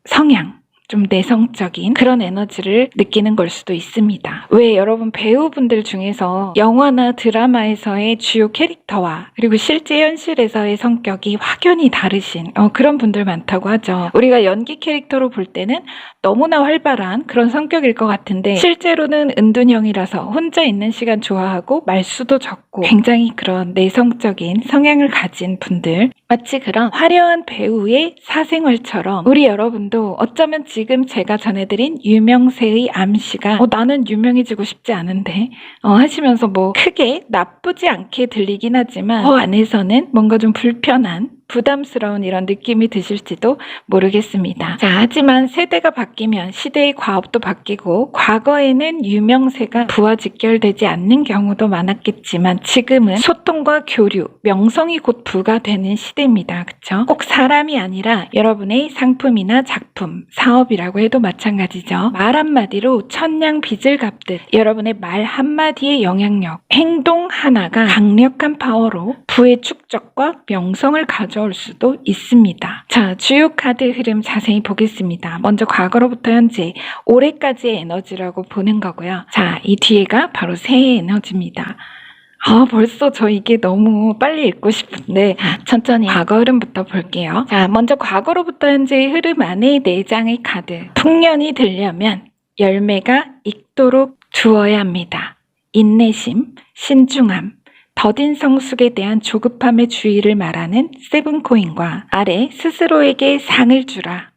성향, 좀 내성적인 그런 에너지를 느끼는 걸 수도 있습니다. 왜 여러분 배우분들 중에서 영화나 드라마에서의 주요 캐릭터와 그리고 실제 현실에서의 성격이 확연히 다르신 그런 분들 많다고 하죠. 우리가 연기 캐릭터로 볼 때는 너무나 활발한 그런 성격일 것 같은데 실제로는 은둔형이라서 혼자 있는 시간 좋아하고 말수도 적고 굉장히 그런 내성적인 성향을 가진 분들, 마치 그런 화려한 배우의 사생활처럼 우리 여러분도 어쩌면 지금 제가 전해드린 유명세의 암시가 나는 유명해지고 싶지 않은데 하시면서 뭐 크게 나쁘지 않게 들리긴 하지만 안에서는 뭔가 좀 불편한 부담스러운 이런 느낌이 드실지도 모르겠습니다. 자, 하지만 세대가 바뀌면 시대의 과업도 바뀌고 과거에는 유명세가 부와 직결되지 않는 경우도 많았겠지만 지금은 소통과 교류, 명성이 곧 부가 되는 시대입니다. 그쵸? 꼭 사람이 아니라 여러분의 상품이나 작품, 사업이라고 해도 마찬가지죠. 말 한마디로 천냥 빚을 갚듯 여러분의 말 한마디의 영향력, 행동 하나가 강력한 파워로 부의 축적과 명성을 가져올 수도 있습니다. 자, 주요 카드 흐름 자세히 보겠습니다. 먼저 과거로부터 현재, 올해까지의 에너지라고 보는 거고요. 자, 이 뒤에가 바로 새해 에너지입니다. 벌써 저 이게 너무 빨리 읽고 싶은데 천천히 과거 흐름부터 볼게요. 자, 먼저 과거로부터 현재의 흐름 안에 4장의 카드. 풍년이 들려면 열매가 익도록 두어야 합니다. 인내심, 신중함, 더딘 성숙에 대한 조급함의 주의를 말하는 세븐코인과 아래 스스로에게 상을 주라.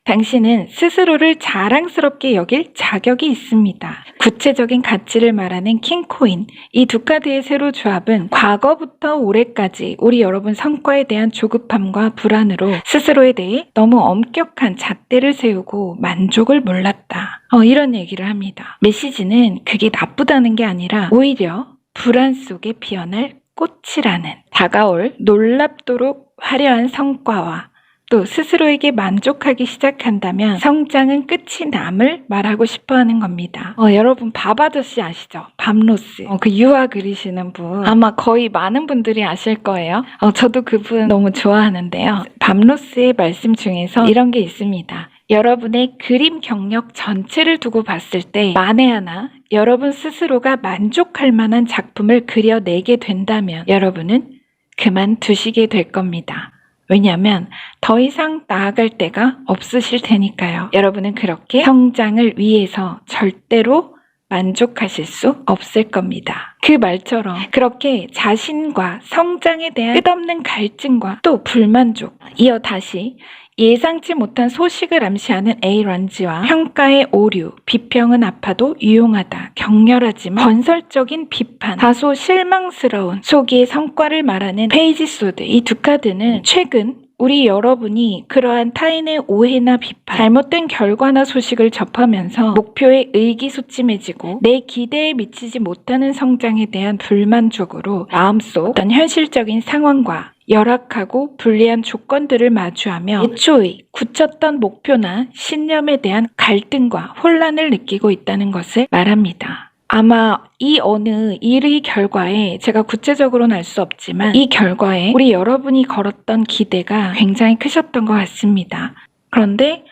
당신은 스스로를 자랑스럽게 여길 자격이 있습니다. 구체적인 가치를 말하는 킹코인. 이 두 카드의 세로 조합은 과거부터 올해까지 우리 여러분 성과에 대한 조급함과 불안으로 스스로에 대해 너무 엄격한 잣대를 세우고 만족을 몰랐다. 이런 얘기를 합니다. 메시지는 그게 나쁘다는 게 아니라 오히려 불안 속에 피어날 꽃이라는 다가올 놀랍도록 화려한 성과와 또 스스로에게 만족하기 시작한다면 성장은 끝이 남을 말하고 싶어하는 겁니다. 여러분 밥 아저씨 아시죠? 밤로스. 그 유화 그리시는 분 아마 거의 많은 분들이 아실 거예요. 저도 그분 너무 좋아하는데요. 밤로스의 말씀 중에서 이런 게 있습니다. 여러분의 그림 경력 전체를 두고 봤을 때 만에 하나 여러분 스스로가 만족할 만한 작품을 그려내게 된다면 여러분은 그만두시게 될 겁니다. 왜냐하면 더 이상 나아갈 데가 없으실 테니까요. 여러분은 그렇게 성장을 위해서 절대로 만족하실 수 없을 겁니다. 그 말처럼 그렇게 자신과 성장에 대한 끝없는 갈증과 또 불만족, 이어 다시 예상치 못한 소식을 암시하는 A런지와 평가의 오류, 비평은 아파도 유용하다, 격렬하지만 건설적인 비판, 다소 실망스러운 소기의 성과를 말하는 페이지 소드. 이 두 카드는 최근 우리 여러분이 그러한 타인의 오해나 비판, 잘못된 결과나 소식을 접하면서 목표에 의기소침해지고 내 기대에 미치지 못하는 성장에 대한 불만족으로 마음속 어떤 현실적인 상황과 열악하고 불리한 조건들을 마주하며 애초에 굳혔던 목표나 신념에 대한 갈등과 혼란을 느끼고 있다는 것을 말합니다. 아마 이 어느 일의 결과에 제가 구체적으로는 알 수 없지만 이 결과에 우리 여러분이 걸었던 기대가 굉장히 크셨던 것 같습니다. 그런데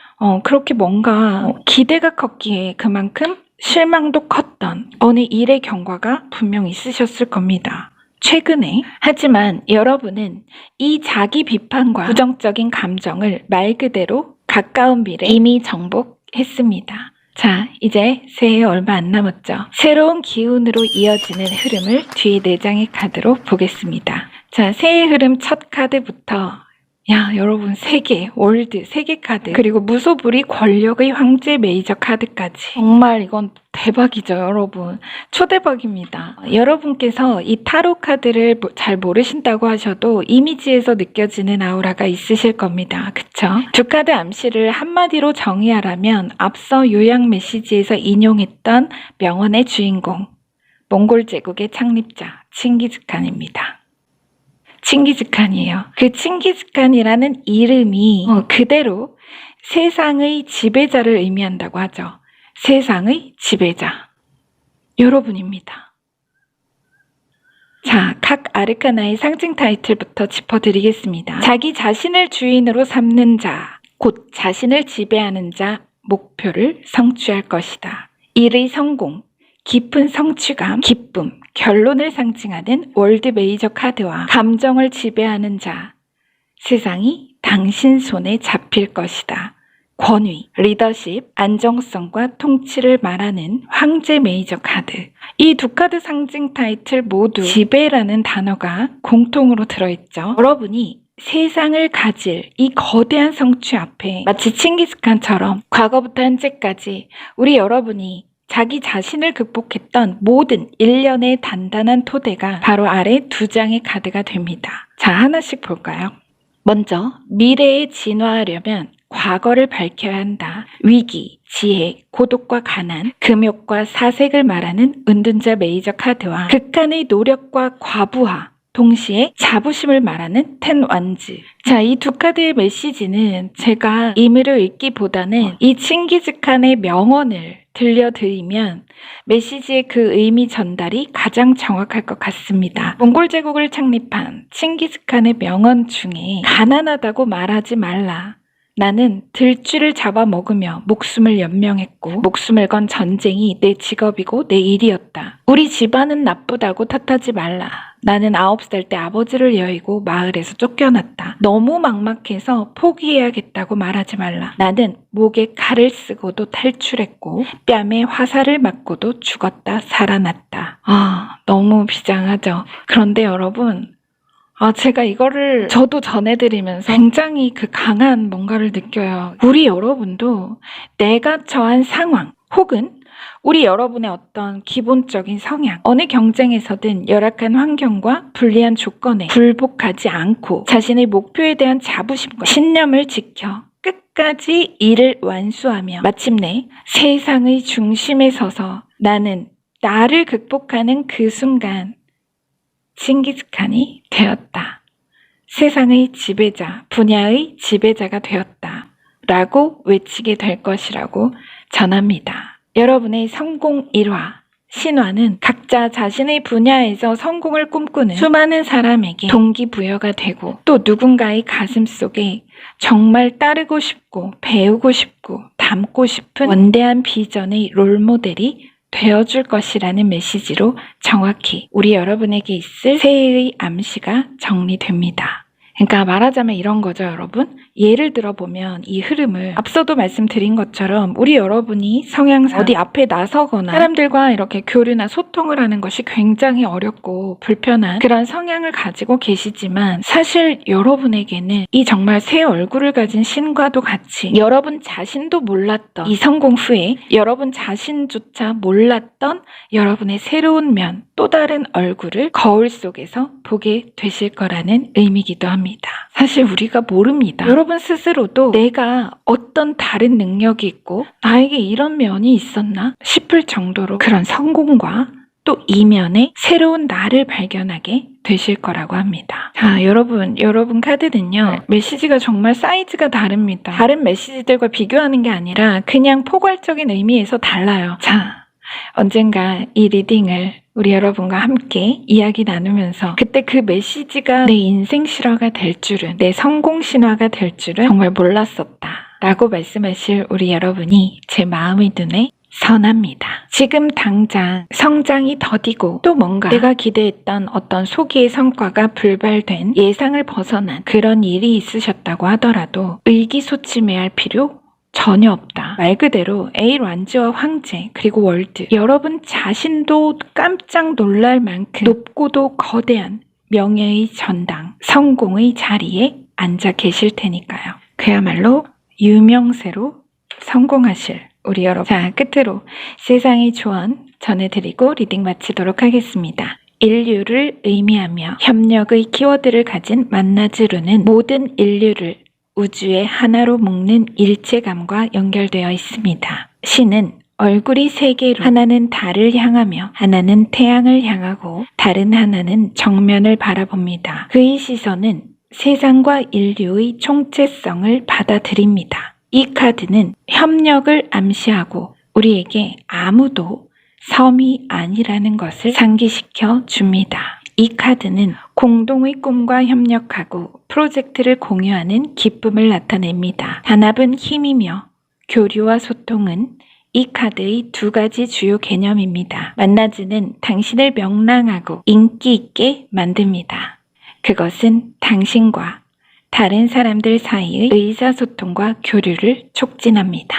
그렇게 뭔가 기대가 컸기에 그만큼 실망도 컸던 어느 일의 경과가 분명 있으셨을 겁니다. 최근에. 하지만 여러분은 이 자기 비판과 부정적인 감정을 말 그대로 가까운 미래 이미 정복했습니다. 자, 이제 새해 얼마 안 남았죠. 새로운 기운으로 이어지는 흐름을 뒤에 4장의 카드로 보겠습니다. 자, 새해 흐름 첫 카드부터 여러분 세계, 월드, 세계 카드, 그리고 무소불위 권력의 황제 메이저 카드까지. 정말 이건 대박이죠, 여러분. 초대박입니다. 여러분께서 이 타로 카드를 잘 모르신다고 하셔도 이미지에서 느껴지는 아우라가 있으실 겁니다. 그쵸? 두 카드 암시를 한마디로 정의하라면 앞서 요약 메시지에서 인용했던 명언의 주인공, 몽골 제국의 창립자, 칭기즈칸입니다. 칭기즈칸이에요. 그 칭기즈칸이라는 이름이 그대로 세상의 지배자를 의미한다고 하죠. 세상의 지배자. 여러분입니다. 자, 각 아르카나의 상징 타이틀부터 짚어드리겠습니다. 자기 자신을 주인으로 삼는 자, 곧 자신을 지배하는 자, 목표를 성취할 것이다. 일의 성공, 깊은 성취감, 기쁨, 결론을 상징하는 월드 메이저 카드와 감정을 지배하는 자, 세상이 당신 손에 잡힐 것이다. 권위, 리더십, 안정성과 통치를 말하는 황제 메이저 카드. 이 두 카드 상징 타이틀 모두 지배라는 단어가 공통으로 들어있죠. 여러분이 세상을 가질 이 거대한 성취 앞에 마치 칭기스칸처럼 과거부터 현재까지 우리 여러분이 자기 자신을 극복했던 모든 일련의 단단한 토대가 바로 아래 2장의 카드가 됩니다. 자, 하나씩 볼까요? 먼저 미래에 진화하려면 과거를 밝혀야 한다. 위기, 지혜, 고독과 가난, 금욕과 사색을 말하는 은둔자 메이저 카드와 극한의 노력과 과부하, 동시에 자부심을 말하는 텐 완즈. 자, 이 두 카드의 메시지는 제가 의미를 읽기보다는 이 칭기즈칸의 명언을 들려드리면 메시지의 그 의미 전달이 가장 정확할 것 같습니다. 몽골 제국을 창립한 칭기즈칸의 명언 중에 가난하다고 말하지 말라. 나는 들쥐를 잡아먹으며 목숨을 연명했고 목숨을 건 전쟁이 내 직업이고 내 일이었다. 우리 집안은 나쁘다고 탓하지 말라. 나는 9살 때 아버지를 여의고 마을에서 쫓겨났다. 너무 막막해서 포기해야겠다고 말하지 말라. 나는 목에 칼을 쓰고도 탈출했고 뺨에 화살을 맞고도 죽었다 살아났다. 너무 비장하죠. 그런데 여러분, 제가 이거를 저도 전해드리면서 굉장히 그 강한 뭔가를 느껴요. 우리 여러분도 내가 처한 상황 혹은 우리 여러분의 어떤 기본적인 성향, 어느 경쟁에서든 열악한 환경과 불리한 조건에 굴복하지 않고 자신의 목표에 대한 자부심과 신념을 지켜 끝까지 일을 완수하며 마침내 세상의 중심에 서서 나는 나를 극복하는 그 순간 칭기즈칸이 되었다. 세상의 지배자, 분야의 지배자가 되었다. 라고 외치게 될 것이라고 전합니다. 여러분의 성공 일화, 신화는 각자 자신의 분야에서 성공을 꿈꾸는 수많은 사람에게 동기부여가 되고 또 누군가의 가슴 속에 정말 따르고 싶고 배우고 싶고 닮고 싶은 원대한 비전의 롤모델이 되어줄 것이라는 메시지로 정확히 우리 여러분에게 있을 새해의 암시가 정리됩니다. 그러니까 말하자면 이런 거죠, 여러분. 예를 들어보면 이 흐름을 앞서도 말씀드린 것처럼 우리 여러분이 성향상 어디 앞에 나서거나 사람들과 이렇게 교류나 소통을 하는 것이 굉장히 어렵고 불편한 그런 성향을 가지고 계시지만 사실 여러분에게는 이 정말 새 얼굴을 가진 신과도 같이 여러분 자신도 몰랐던 이 성공 후에 여러분 자신조차 몰랐던 여러분의 새로운 면, 또 다른 얼굴을 거울 속에서 보게 되실 거라는 의미이기도 합니다. 사실 우리가 모릅니다. 여러분 스스로도 내가 어떤 다른 능력이 있고 나에게 이런 면이 있었나 싶을 정도로 그런 성공과 또 이면에 새로운 나를 발견하게 되실 거라고 합니다. 자, 여러분 카드는요. 메시지가 정말 사이즈가 다릅니다. 다른 메시지들과 비교하는 게 아니라 그냥 포괄적인 의미에서 달라요. 자, 언젠가 이 리딩을 우리 여러분과 함께 이야기 나누면서 그때 그 메시지가 내 인생 실화가 될 줄은, 내 성공 신화가 될 줄은 정말 몰랐었다 라고 말씀하실 우리 여러분이 제 마음의 눈에 선합니다. 지금 당장 성장이 더디고 또 뭔가 내가 기대했던 어떤 소기의 성과가 불발된 예상을 벗어난 그런 일이 있으셨다고 하더라도 의기소침해할 필요 전혀 없다. 말 그대로 에일 완즈와 황제 그리고 월드, 여러분 자신도 깜짝 놀랄 만큼 높고도 거대한 명예의 전당, 성공의 자리에 앉아 계실 테니까요. 그야말로 유명세로 성공하실 우리 여러분. 자, 끝으로 세상의 조언 전해드리고 리딩 마치도록 하겠습니다. 인류를 의미하며 협력의 키워드를 가진 만나즈루는 모든 인류를 우주의 하나로 묶는 일체감과 연결되어 있습니다. 신은 얼굴이 세 개로, 하나는 달을 향하며 하나는 태양을 향하고 다른 하나는 정면을 바라봅니다. 그의 시선은 세상과 인류의 총체성을 받아들입니다. 이 카드는 협력을 암시하고 우리에게 아무도 섬이 아니라는 것을 상기시켜 줍니다. 이 카드는 공동의 꿈과 협력하고 프로젝트를 공유하는 기쁨을 나타냅니다. 단합은 힘이며 교류와 소통은 이 카드의 두 가지 주요 개념입니다. 만나즈는 당신을 명랑하고 인기 있게 만듭니다. 그것은 당신과 다른 사람들 사이의 의사소통과 교류를 촉진합니다.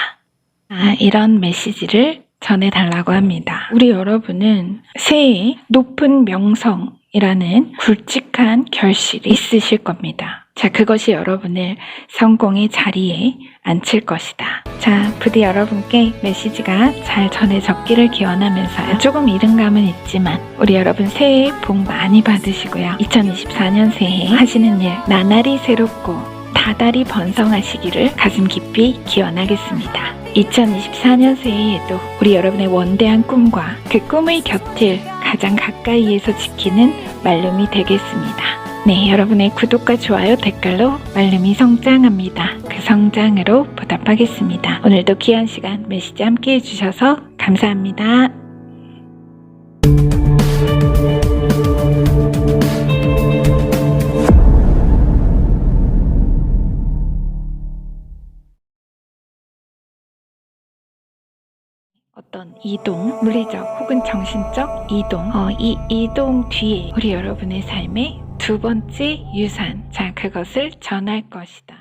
이런 메시지를 전해달라고 합니다. 우리 여러분은 새해 높은 명성이라는 굵직한 결실이 있으실 겁니다. 자, 그것이 여러분을 성공의 자리에 앉힐 것이다. 자, 부디 여러분께 메시지가 잘 전해졌기를 기원하면서요. 조금 이른 감은 있지만 우리 여러분 새해 복 많이 받으시고요. 2024년 새해 하시는 일 나날이 새롭고 다달이 번성하시기를 가슴 깊이 기원하겠습니다. 2024년 새해에도 우리 여러분의 원대한 꿈과 그 꿈의 곁을 가장 가까이에서 지키는 말룸이 되겠습니다. 네, 여러분의 구독과 좋아요, 댓글로 말룸이 성장합니다. 그 성장으로 보답하겠습니다. 오늘도 귀한 시간 메시지 함께 해주셔서 감사합니다. 어떤 이동, 물리적 혹은 정신적 이동, 이 이동 뒤에 우리 여러분의 삶의 두 번째 유산, 자, 그것을 전할 것이다.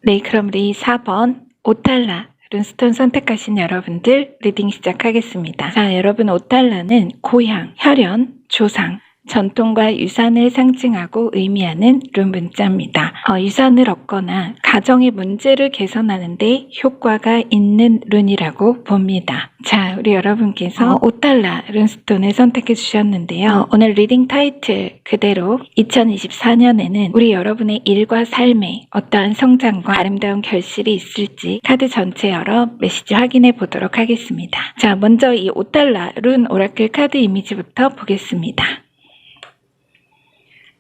네, 그럼 우리 4번 오탈라 룬스톤 선택하신 여러분들 리딩 시작하겠습니다. 자, 여러분 오탈라는 고향, 혈연, 조상, 전통과 유산을 상징하고 의미하는 룬 문자입니다. 유산을 얻거나 가정의 문제를 개선하는 데 효과가 있는 룬이라고 봅니다. 자, 우리 여러분께서 오탈라 룬스톤을 선택해 주셨는데요. 오늘 리딩 타이틀 그대로 2024년에는 우리 여러분의 일과 삶에 어떠한 성장과 아름다운 결실이 있을지 카드 전체 열어 메시지 확인해 보도록 하겠습니다. 자, 먼저 이 오탈라 룬 오라클 카드 이미지부터 보겠습니다.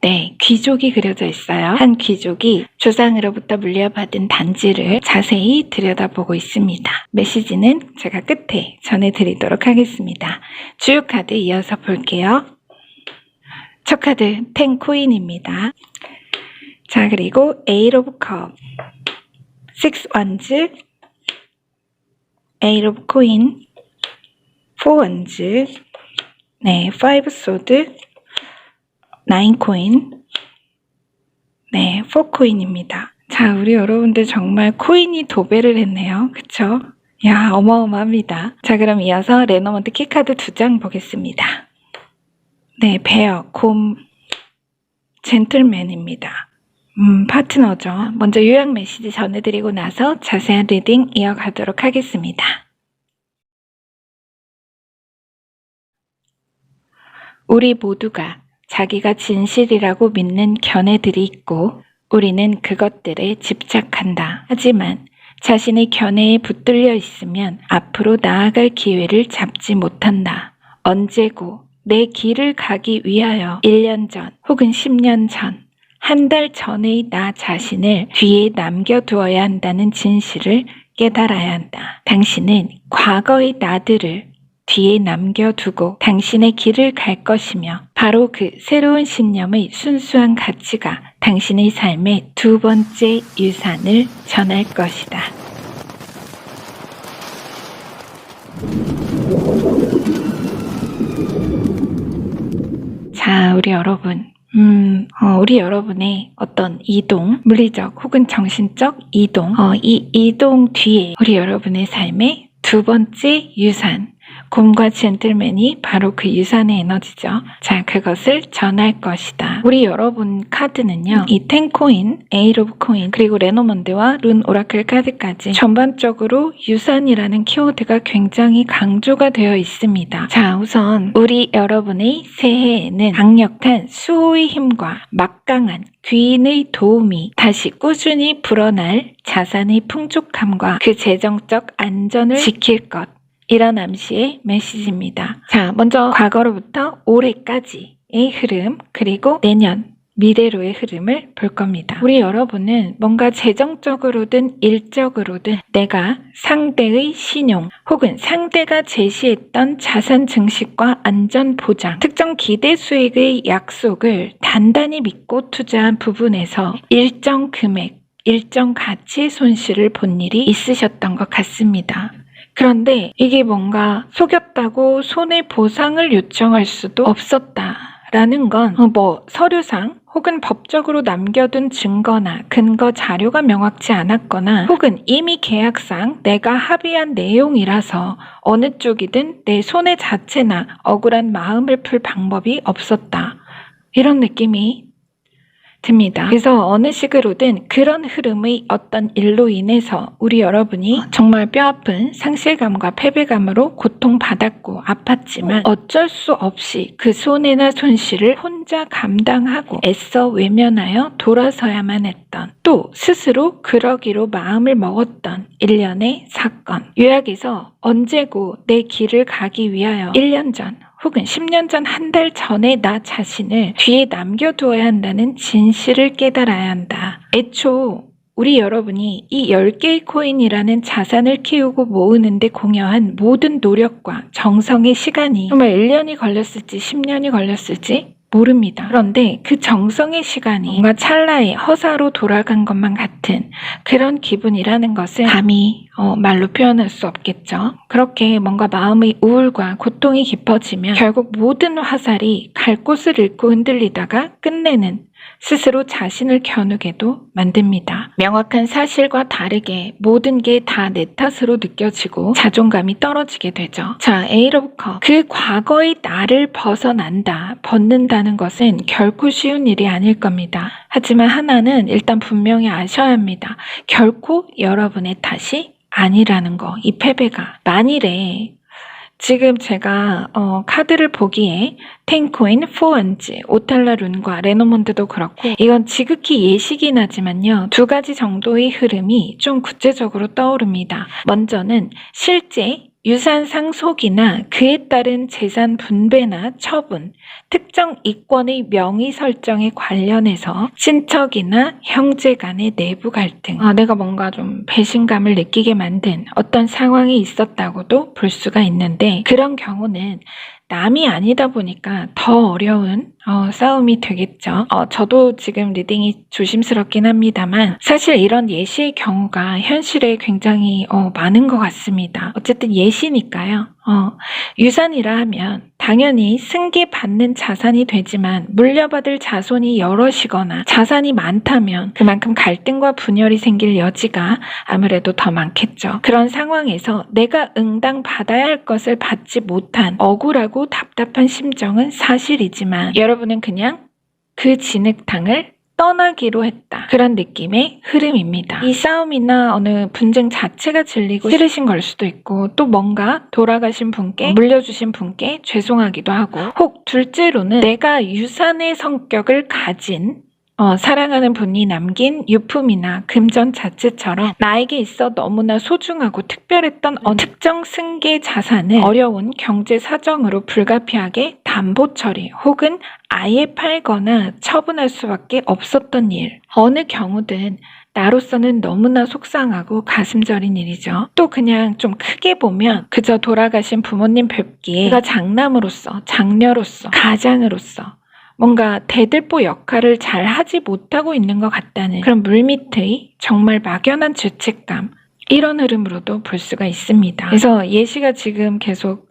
네, 귀족이 그려져 있어요. 한 귀족이 조상으로부터 물려받은 단지를 자세히 들여다보고 있습니다. 메시지는 제가 끝에 전해드리도록 하겠습니다. 주요 카드 이어서 볼게요. 첫 카드 10 코인입니다. 자, 그리고 8 오브 컵, 6 원즈, 8 오브 코인, 4 원즈, 네, 5 소드, 9 코인, 네, 4 코인입니다. 자, 우리 여러분들 정말 코인이 도배를 했네요. 그쵸? 야, 어마어마합니다. 자, 그럼 이어서 레노먼트 키카드 2장 보겠습니다. 네, 베어, 곰, 젠틀맨입니다. 파트너죠. 먼저 요약 메시지 전해드리고 나서 자세한 리딩 이어가도록 하겠습니다. 우리 모두가 자기가 진실이라고 믿는 견해들이 있고 우리는 그것들에 집착한다. 하지만 자신의 견해에 붙들려 있으면 앞으로 나아갈 기회를 잡지 못한다. 언제고 내 길을 가기 위하여 1년 전 혹은 10년 전, 한 달 전의 나 자신을 뒤에 남겨두어야 한다는 진실을 깨달아야 한다. 당신은 과거의 나들을 뒤에 남겨두고 당신의 길을 갈 것이며 바로 그 새로운 신념의 순수한 가치가 당신의 삶의 두 번째 유산을 전할 것이다. 자, 우리 여러분. 우리 여러분의 어떤 이동, 물리적 혹은 정신적 이동, 이 이동 뒤에 우리 여러분의 삶의 두 번째 유산, 곰과 젠틀맨이 바로 그 유산의 에너지죠. 자, 그것을 전할 것이다. 우리 여러분 카드는요, 이 10코인, 에이트 오브 코인, 그리고 레노먼드와 룬 오라클 카드까지 전반적으로 유산이라는 키워드가 굉장히 강조가 되어 있습니다. 자, 우선 우리 여러분의 새해에는 강력한 수호의 힘과 막강한 귀인의 도움이 다시 꾸준히 불어날 자산의 풍족함과 그 재정적 안전을 지킬 것, 이런 암시의 메시지입니다. 자, 먼저 과거로부터 올해까지의 흐름, 그리고 내년, 미래로의 흐름을 볼 겁니다. 우리 여러분은 뭔가 재정적으로든 일적으로든 내가 상대의 신용 혹은 상대가 제시했던 자산 증식과 안전 보장, 특정 기대 수익의 약속을 단단히 믿고 투자한 부분에서 일정 금액, 일정 가치의 손실을 본 일이 있으셨던 것 같습니다. 그런데 이게 뭔가 속였다고 손해보상을 요청할 수도 없었다라는 건 서류상 혹은 법적으로 남겨둔 증거나 근거 자료가 명확치 않았거나 혹은 이미 계약상 내가 합의한 내용이라서 어느 쪽이든 내 손해 자체나 억울한 마음을 풀 방법이 없었다. 이런 느낌이 듭니다. 그래서 어느 식으로든 그런 흐름의 어떤 일로 인해서 우리 여러분이 정말 뼈아픈 상실감과 패배감으로 고통받았고 아팠지만 어쩔 수 없이 그 손해나 손실을 혼자 감당하고 애써 외면하여 돌아서야만 했던, 또 스스로 그러기로 마음을 먹었던 일련의 사건. 요약해서 언제고 내 길을 가기 위하여 1년 전 혹은 10년 전, 한 달 전에 나 자신을 뒤에 남겨두어야 한다는 진실을 깨달아야 한다. 애초 우리 여러분이 이 10개의 코인이라는 자산을 키우고 모으는데 공여한 모든 노력과 정성의 시간이 정말 1년이 걸렸을지 10년이 걸렸을지 모릅니다. 그런데 그 정성의 시간이 뭔가 찰나의 허사로 돌아간 것만 같은 그런 기분이라는 것은 감히 말로 표현할 수 없겠죠. 그렇게 뭔가 마음의 우울과 고통이 깊어지면 결국 모든 화살이 갈 곳을 잃고 흔들리다가 끝내는 스스로 자신을 겨누게도 만듭니다. 명확한 사실과 다르게 모든 게 다 내 탓으로 느껴지고 자존감이 떨어지게 되죠. 자, 에이트 오브 컵. 그 과거의 나를 벗는다는 것은 결코 쉬운 일이 아닐 겁니다. 하지만 하나는 일단 분명히 아셔야 합니다. 결코 여러분의 탓이 아니라는 거, 이 패배가. 만일에 지금 제가 카드를 보기에 10코인, 4원즈, 오탈라 룬과 레노몬드도 그렇고 이건 지극히 예시긴 하지만요. 두 가지 정도의 흐름이 좀 구체적으로 떠오릅니다. 먼저는 실제 유산 상속이나 그에 따른 재산 분배나 처분, 특정 이권의 명의 설정에 관련해서 친척이나 형제 간의 내부 갈등, 내가 뭔가 좀 배신감을 느끼게 만든 어떤 상황이 있었다고도 볼 수가 있는데, 그런 경우는 남이 아니다 보니까 더 어려운 싸움이 되겠죠. 저도 지금 리딩이 조심스럽긴 합니다만 사실 이런 예시의 경우가 현실에 굉장히 많은 것 같습니다. 어쨌든 예시니까요. 유산이라 하면 당연히 승계받는 자산이 되지만 물려받을 자손이 여럿이거나 자산이 많다면 그만큼 갈등과 분열이 생길 여지가 아무래도 더 많겠죠. 그런 상황에서 내가 응당 받아야 할 것을 받지 못한 억울하고 답답한 심정은 사실이지만 여러분은 그냥 그 진흙탕을 떠나기로 했다. 그런 느낌의 흐름입니다. 이 싸움이나 어느 분쟁 자체가 질리고 싫으신 걸 수도 있고, 또 뭔가 돌아가신 분께, 물려주신 분께 죄송하기도 하고, 혹 둘째로는 내가 유산의 성격을 가진 사랑하는 분이 남긴 유품이나 금전 자체처럼 나에게 있어 너무나 소중하고 특별했던 특정 승계 자산을 어려운 경제 사정으로 불가피하게 담보 처리 혹은 아예 팔거나 처분할 수밖에 없었던 일. 어느 경우든 나로서는 너무나 속상하고 가슴 저린 일이죠. 또 그냥 좀 크게 보면 그저 돌아가신 부모님 뵙기에 내가 장남으로서, 장녀로서, 가장으로서 뭔가 대들보 역할을 잘 하지 못하고 있는 것 같다는 그런 물밑의 정말 막연한 죄책감, 이런 흐름으로도 볼 수가 있습니다. 그래서 예시가 지금 계속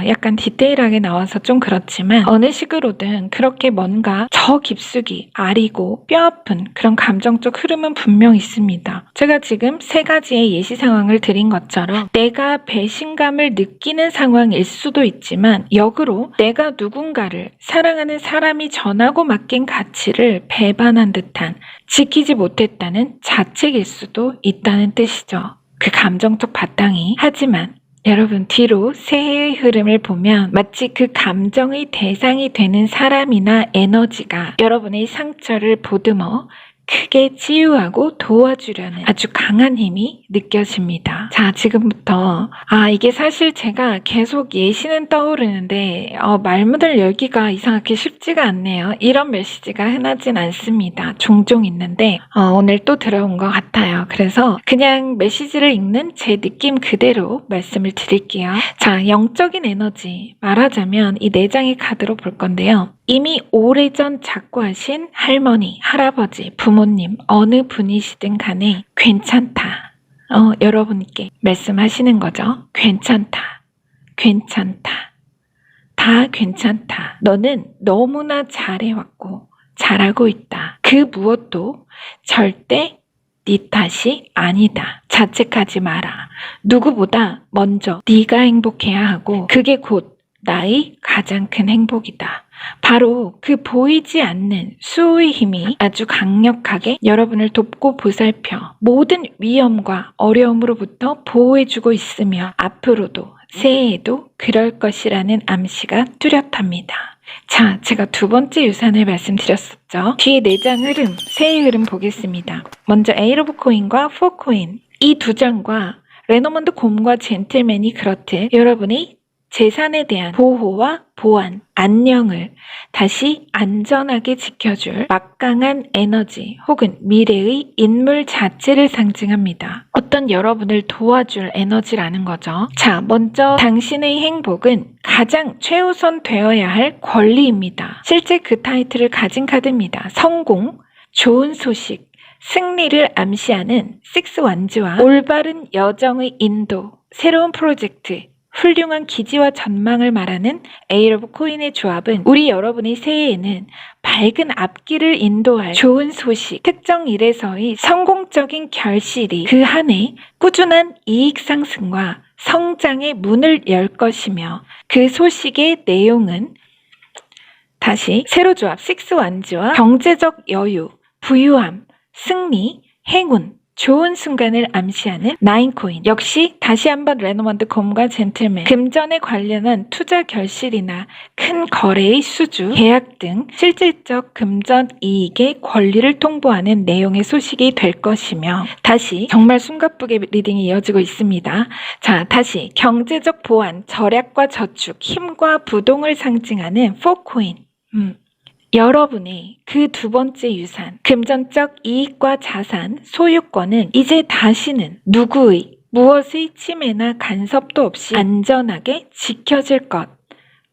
약간 디테일하게 나와서 좀 그렇지만 어느 식으로든 그렇게 뭔가 저 깊숙이 아리고 뼈아픈 그런 감정적 흐름은 분명 있습니다. 제가 지금 3가지의 예시 상황을 드린 것처럼 내가 배신감을 느끼는 상황일 수도 있지만 역으로 내가 누군가를 사랑하는 사람이 전하고 맡긴 가치를 배반한 듯한 지키지 못했다는 자책일 수도 있다는 뜻이죠. 그 감정적 바탕이. 하지만 여러분 뒤로 새해의 흐름을 보면 마치 그 감정의 대상이 되는 사람이나 에너지가 여러분의 상처를 보듬어 크게 치유하고 도와주려는 아주 강한 힘이 느껴집니다. 자, 지금부터 이게 사실 제가 계속 예시는 떠오르는데 말문을 열기가 이상하게 쉽지가 않네요. 이런 메시지가 흔하진 않습니다. 종종 있는데 오늘 또 들어온 것 같아요. 그래서 그냥 메시지를 읽는 제 느낌 그대로 말씀을 드릴게요. 자, 영적인 에너지 말하자면 이 4장의 카드로 볼 건데요. 이미 오래전 작고하신 할머니, 할아버지, 부모님 어느 분이시든 간에 괜찮다. 여러분께 말씀하시는 거죠. 괜찮다. 괜찮다. 다 괜찮다. 너는 너무나 잘해왔고 잘하고 있다. 그 무엇도 절대 네 탓이 아니다. 자책하지 마라. 누구보다 먼저 네가 행복해야 하고 그게 곧 나의 가장 큰 행복이다. 바로 그 보이지 않는 수호의 힘이 아주 강력하게 여러분을 돕고 보살펴 모든 위험과 어려움으로부터 보호해주고 있으며 앞으로도 새해에도 그럴 것이라는 암시가 뚜렷합니다. 자, 제가 2번째 유산을 말씀드렸었죠. 뒤에 4장 흐름, 새해 흐름 보겠습니다. 먼저 에이트 오브 코인과 4코인, 이 2장과 레노먼드 곰과 젠틀맨이 그렇듯 여러분의 재산에 대한 보호와 보안, 안녕을 다시 안전하게 지켜줄 막강한 에너지 혹은 미래의 인물 자체를 상징합니다. 어떤 여러분을 도와줄 에너지라는 거죠. 자, 먼저 당신의 행복은 가장 최우선 되어야 할 권리입니다. 실제 그 타이틀을 가진 카드입니다. 성공, 좋은 소식, 승리를 암시하는 6 완즈와 올바른 여정의 인도, 새로운 프로젝트, 훌륭한 기지와 전망을 말하는 에이트 오브 코인의 조합은 우리 여러분의 새해에는 밝은 앞길을 인도할 좋은 소식, 특정 일에서의 성공적인 결실이 그 한 해 꾸준한 이익 상승과 성장의 문을 열 것이며 그 소식의 내용은 다시 세로 조합 6 완즈와 경제적 여유, 부유함, 승리, 행운, 좋은 순간을 암시하는 9코인. 역시 다시 한번 레노먼드 곰과 젠틀맨, 금전에 관련한 투자 결실이나 큰 거래의 수주, 계약 등 실질적 금전 이익의 권리를 통보하는 내용의 소식이 될 것이며 다시 정말 숨가쁘게 리딩이 이어지고 있습니다. 자, 다시 경제적 보안, 절약과 저축, 힘과 부동을 상징하는 4코인. 여러분의 그 2번째 유산, 금전적 이익과 자산, 소유권은 이제 다시는 누구의 무엇의 침해나 간섭도 없이 안전하게 지켜질 것.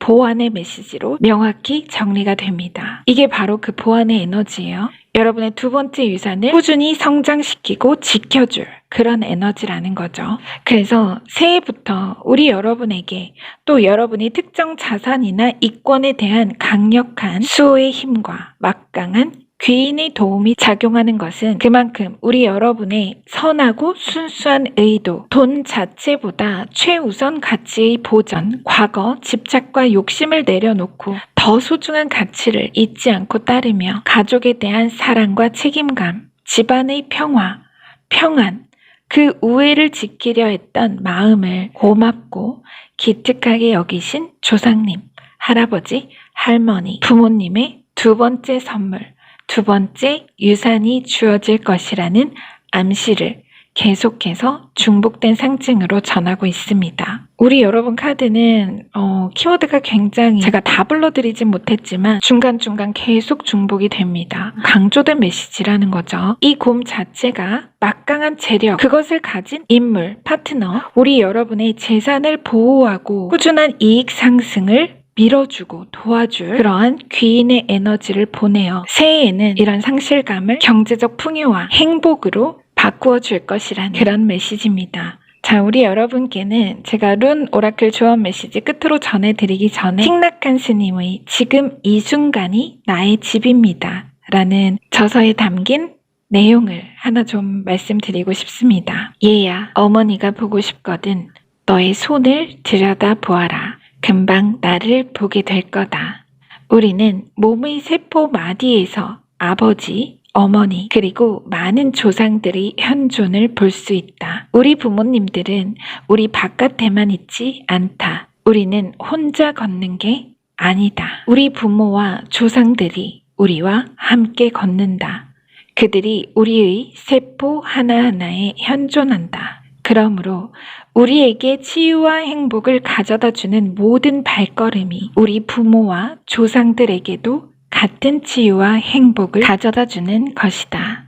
보안의 메시지로 명확히 정리가 됩니다. 이게 바로 그 보안의 에너지예요. 여러분의 2번째 유산을 꾸준히 성장시키고 지켜줄 그런 에너지라는 거죠. 그래서 새해부터 우리 여러분에게 또 여러분이 특정 자산이나 이권에 대한 강력한 수호의 힘과 막강한 귀인의 도움이 작용하는 것은 그만큼 우리 여러분의 선하고 순수한 의도, 돈 자체보다 최우선 가치의 보전, 과거, 집착과 욕심을 내려놓고 더 소중한 가치를 잊지 않고 따르며 가족에 대한 사랑과 책임감, 집안의 평화, 평안, 그 우애를 지키려 했던 마음을 고맙고 기특하게 여기신 조상님, 할아버지, 할머니, 부모님의 2번째 선물, 2번째 유산이 주어질 것이라는 암시를 계속해서 중복된 상징으로 전하고 있습니다. 우리 여러분 카드는 키워드가 굉장히 제가 다 불러드리진 못했지만 중간중간 계속 중복이 됩니다. 강조된 메시지라는 거죠. 이 곰 자체가 막강한 재력, 그것을 가진 인물, 파트너, 우리 여러분의 재산을 보호하고 꾸준한 이익 상승을 밀어주고 도와줄 그러한 귀인의 에너지를 보내어 새해에는 이런 상실감을 경제적 풍요와 행복으로 바꾸어 줄 것이라는 그런 메시지입니다. 자, 우리 여러분께는 제가 룬 오라클 조언 메시지 끝으로 전해드리기 전에 틱낙한 스님의 지금 이 순간이 나의 집입니다 라는 저서에 담긴 내용을 하나 좀 말씀드리고 싶습니다. 얘야, 어머니가 보고 싶거든 너의 손을 들여다 보아라. 금방 나를 보게 될 거다. 우리는 몸의 세포 마디에서 아버지, 어머니, 그리고 많은 조상들의 현존을 볼 수 있다. 우리 부모님들은 우리 바깥에만 있지 않다. 우리는 혼자 걷는 게 아니다. 우리 부모와 조상들이 우리와 함께 걷는다. 그들이 우리의 세포 하나하나에 현존한다. 그러므로 우리에게 치유와 행복을 가져다 주는 모든 발걸음이 우리 부모와 조상들에게도 같은 치유와 행복을 가져다 주는 것이다.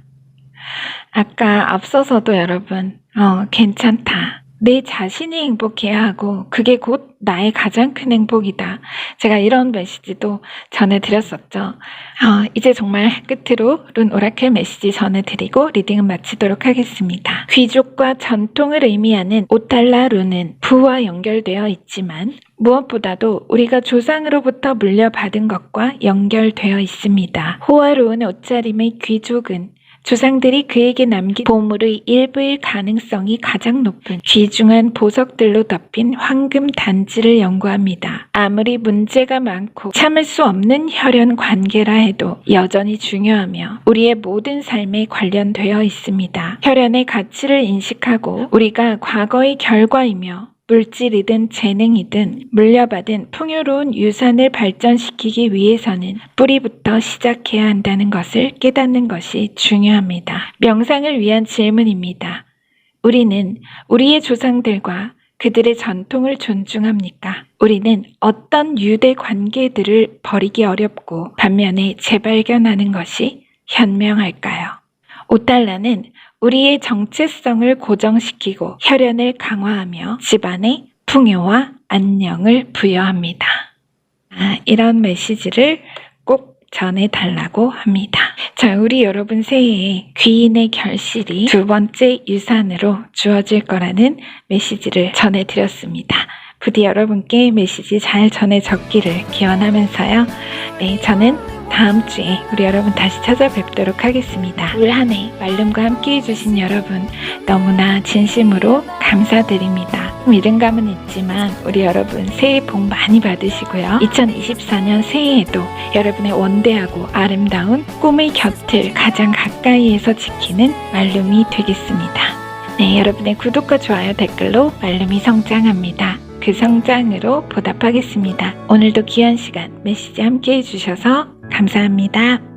아까 앞서서도 여러분, 괜찮다. 내 자신이 행복해야 하고 그게 곧 나의 가장 큰 행복이다. 제가 이런 메시지도 전해드렸었죠. 이제 정말 끝으로 룬 오라클 메시지 전해드리고 리딩은 마치도록 하겠습니다. 귀족과 전통을 의미하는 오탈라 룬은 부와 연결되어 있지만 무엇보다도 우리가 조상으로부터 물려받은 것과 연결되어 있습니다. 호화로운 옷차림의 귀족은 조상들이 그에게 남긴 보물의 일부일 가능성이 가장 높은 귀중한 보석들로 덮인 황금 단지를 연구합니다. 아무리 문제가 많고 참을 수 없는 혈연 관계라 해도 여전히 중요하며 우리의 모든 삶에 관련되어 있습니다. 혈연의 가치를 인식하고 우리가 과거의 결과이며 물질이든 재능이든 물려받은 풍요로운 유산을 발전시키기 위해서는 뿌리부터 시작해야 한다는 것을 깨닫는 것이 중요합니다. 명상을 위한 질문입니다. 우리는 우리의 조상들과 그들의 전통을 존중합니까? 우리는 어떤 유대 관계들을 버리기 어렵고 반면에 재발견하는 것이 현명할까요? 오탈라는 우리의 정체성을 고정시키고 혈연을 강화하며 집안에 풍요와 안녕을 부여합니다. 이런 메시지를 꼭 전해달라고 합니다. 자, 우리 여러분 새해에 귀인의 결실이 두 번째 유산으로 주어질 거라는 메시지를 전해드렸습니다. 부디 여러분께 메시지 잘 전해졌기를 기원하면서요. 네, 저는 다음 주에 우리 여러분 다시 찾아뵙도록 하겠습니다. 올 한 해 말름과 함께 해주신 여러분 너무나 진심으로 감사드립니다. 믿음감은 있지만 우리 여러분 새해 복 많이 받으시고요. 2024년 새해에도 여러분의 원대하고 아름다운 꿈의 곁을 가장 가까이에서 지키는 말름이 되겠습니다. 네, 여러분의 구독과 좋아요 댓글로 말름이 성장합니다. 그 성장으로 보답하겠습니다. 오늘도 귀한 시간 메시지 함께 해주셔서 감사합니다.